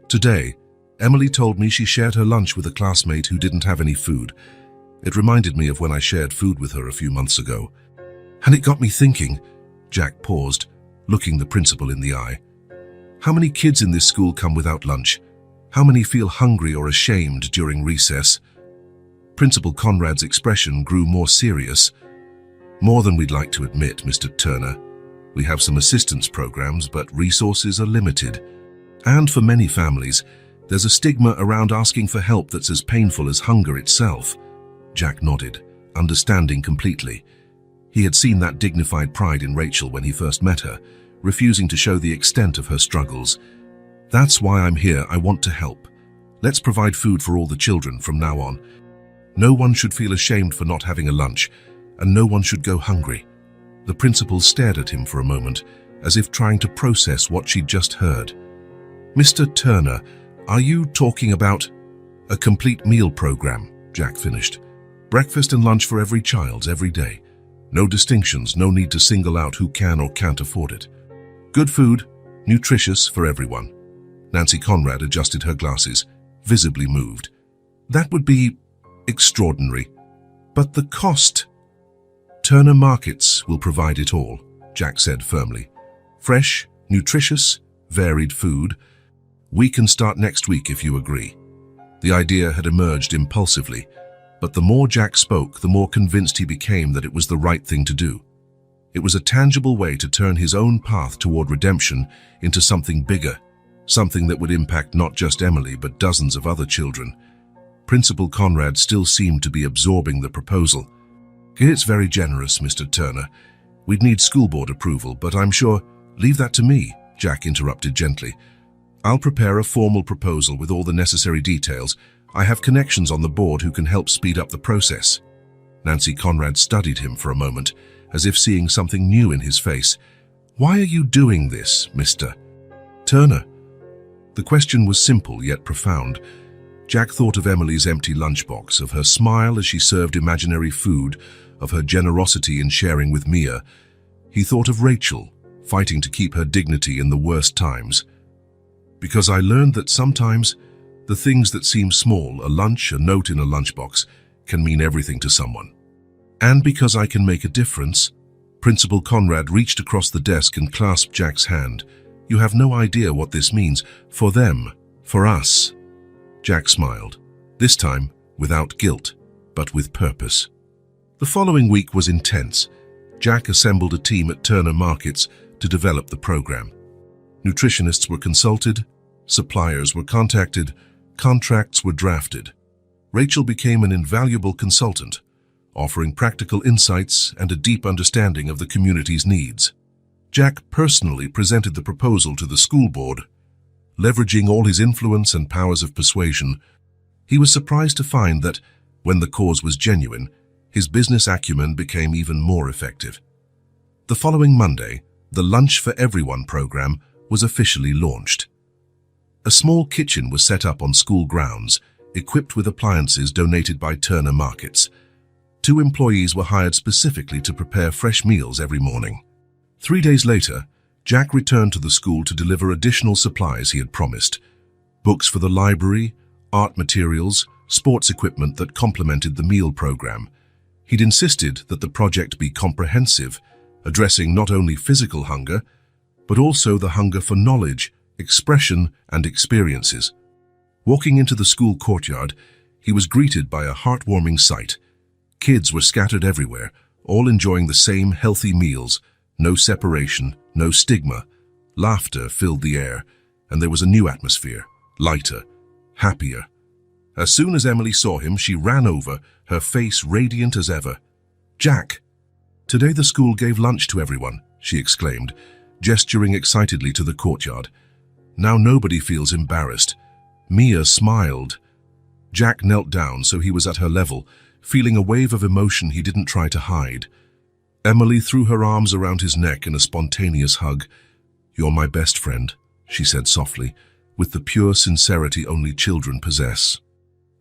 Today, Emily told me she shared her lunch with a classmate who didn't have any food. It reminded me of when I shared food with her a few months ago. And it got me thinking. Jack paused, looking the principal in the eye. How many kids in this school come without lunch? How many feel hungry or ashamed during recess? Principal Conrad's expression grew more serious. More than we'd like to admit, Mr. Turner. We have some assistance programs, but resources are limited. And for many families, there's a stigma around asking for help that's as painful as hunger itself. Jack nodded, understanding completely. He had seen that dignified pride in Rachel when he first met her, refusing to show the extent of her struggles. That's why I'm here. I want to help. Let's provide food for all the children from now on. No one should feel ashamed for not having a lunch, and no one should go hungry. The principal stared at him for a moment, as if trying to process what she'd just heard. Mr. Turner, are you talking about a complete meal program? Jack finished. Breakfast and lunch for every child, every day. No distinctions, no need to single out who can or can't afford it. Good food, nutritious for everyone. Nancy Conrad adjusted her glasses, visibly moved. That would be extraordinary. But the cost? Turner Markets will provide it all, Jack said firmly. Fresh, nutritious, varied food. We can start next week if you agree. The idea had emerged impulsively, but the more Jack spoke, the more convinced he became that it was the right thing to do. It was a tangible way to turn his own path toward redemption into something bigger, something that would impact not just Emily but dozens of other children. Principal Conrad still seemed to be absorbing the proposal. It's very generous, Mr. Turner. We'd need school board approval, but I'm sure— Leave that to me, Jack interrupted gently. I'll prepare a formal proposal with all the necessary details. I have connections on the board who can help speed up the process. Nancy Conrad studied him for a moment, as if seeing something new in his face. Why are you doing this, Mr. Turner? The question was simple yet profound. Jack thought of Emily's empty lunchbox, of her smile as she served imaginary food, of her generosity in sharing with Mia. He thought of Rachel, fighting to keep her dignity in the worst times. Because I learned that sometimes the things that seem small, a lunch, a note in a lunchbox, can mean everything to someone. And because I can make a difference, Principal Conrad reached across the desk and clasped Jack's hand. You have no idea what this means. For them, for us. Jack smiled, this time without guilt, but with purpose. The following week was intense. Jack assembled a team at Turner Markets to develop the program. Nutritionists were consulted, suppliers were contacted, contracts were drafted. Rachel became an invaluable consultant, offering practical insights and a deep understanding of the community's needs. Jack personally presented the proposal to the school board. Leveraging all his influence and powers of persuasion, he was surprised to find that, when the cause was genuine, his business acumen became even more effective. The following Monday, the Lunch for Everyone program was officially launched. A small kitchen was set up on school grounds, equipped with appliances donated by Turner Markets. 2 employees were hired specifically to prepare fresh meals every morning. 3 days later, Jack returned to the school to deliver additional supplies he had promised. Books for the library, art materials, sports equipment that complemented the meal program. He'd insisted that the project be comprehensive, addressing not only physical hunger, but also the hunger for knowledge, expression, and experiences. Walking into the school courtyard, he was greeted by a heartwarming sight. Kids were scattered everywhere, all enjoying the same healthy meals. No separation, no stigma. Laughter filled the air, and there was a new atmosphere, lighter, happier. As soon as Emily saw him, she ran over, her face radiant as ever. Jack! Today the school gave lunch to everyone, she exclaimed, gesturing excitedly to the courtyard. Now nobody feels embarrassed. Mia smiled. Jack knelt down so he was at her level, feeling a wave of emotion he didn't try to hide. Emily threw her arms around his neck in a spontaneous hug. You're my best friend, she said softly, with the pure sincerity only children possess.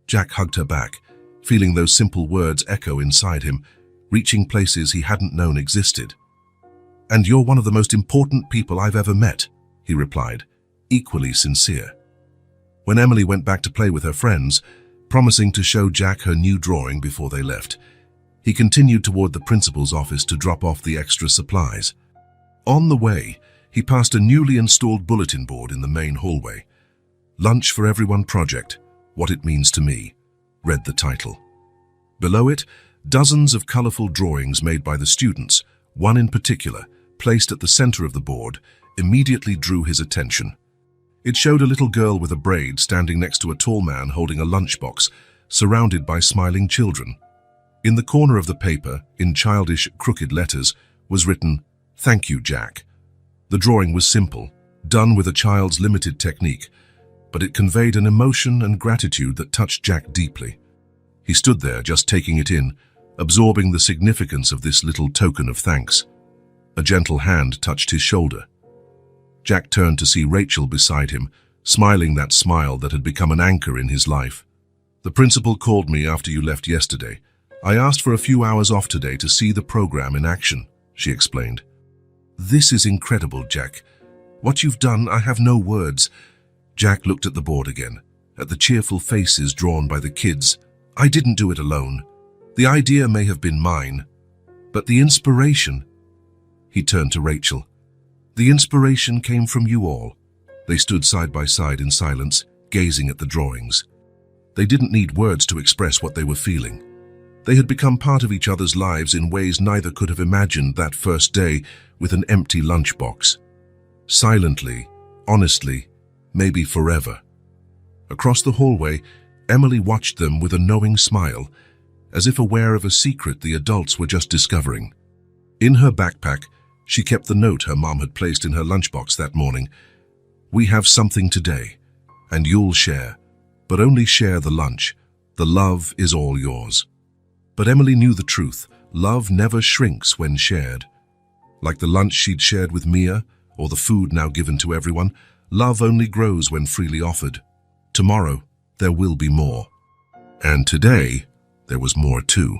Jack hugged her back, feeling those simple words echo inside him, reaching places he hadn't known existed. "And you're one of the most important people I've ever met," he replied, equally sincere. When Emily went back to play with her friends, promising to show Jack her new drawing before they left, he continued toward the principal's office to drop off the extra supplies. On the way, he passed a newly installed bulletin board in the main hallway. "Lunch for Everyone Project, What It Means to Me," read the title. Below it, dozens of colorful drawings made by the students, one in particular, placed at the center of the board, immediately drew his attention. It showed a little girl with a braid standing next to a tall man holding a lunchbox, surrounded by smiling children. In the corner of the paper, in childish, crooked letters, was written, "Thank you, Jack." The drawing was simple, done with a child's limited technique, but it conveyed an emotion and gratitude that touched Jack deeply. He stood there, just taking it in, absorbing the significance of this little token of thanks. A gentle hand touched his shoulder. Jack turned to see Rachel beside him, smiling that smile that had become an anchor in his life. "The principal called me after you left yesterday. I asked for a few hours off today to see the program in action," she explained. "This is incredible, Jack. What you've done, I have no words." Jack looked at the board again, at the cheerful faces drawn by the kids. "I didn't do it alone. The idea may have been mine, but the inspiration..." He turned to Rachel. "The inspiration came from you all." They stood side by side in silence, gazing at the drawings. They didn't need words to express what they were feeling. They had become part of each other's lives in ways neither could have imagined that first day with an empty lunchbox. Silently, honestly, maybe forever. Across the hallway, Emily watched them with a knowing smile, as if aware of a secret the adults were just discovering. In her backpack, she kept the note her mom had placed in her lunchbox that morning. "We have something today, and you'll share, but only share the lunch. The love is all yours." But Emily knew the truth. Love never shrinks when shared. Like the lunch she'd shared with Mia, or the food now given to everyone, love only grows when freely offered. Tomorrow, there will be more. And today, there was more too.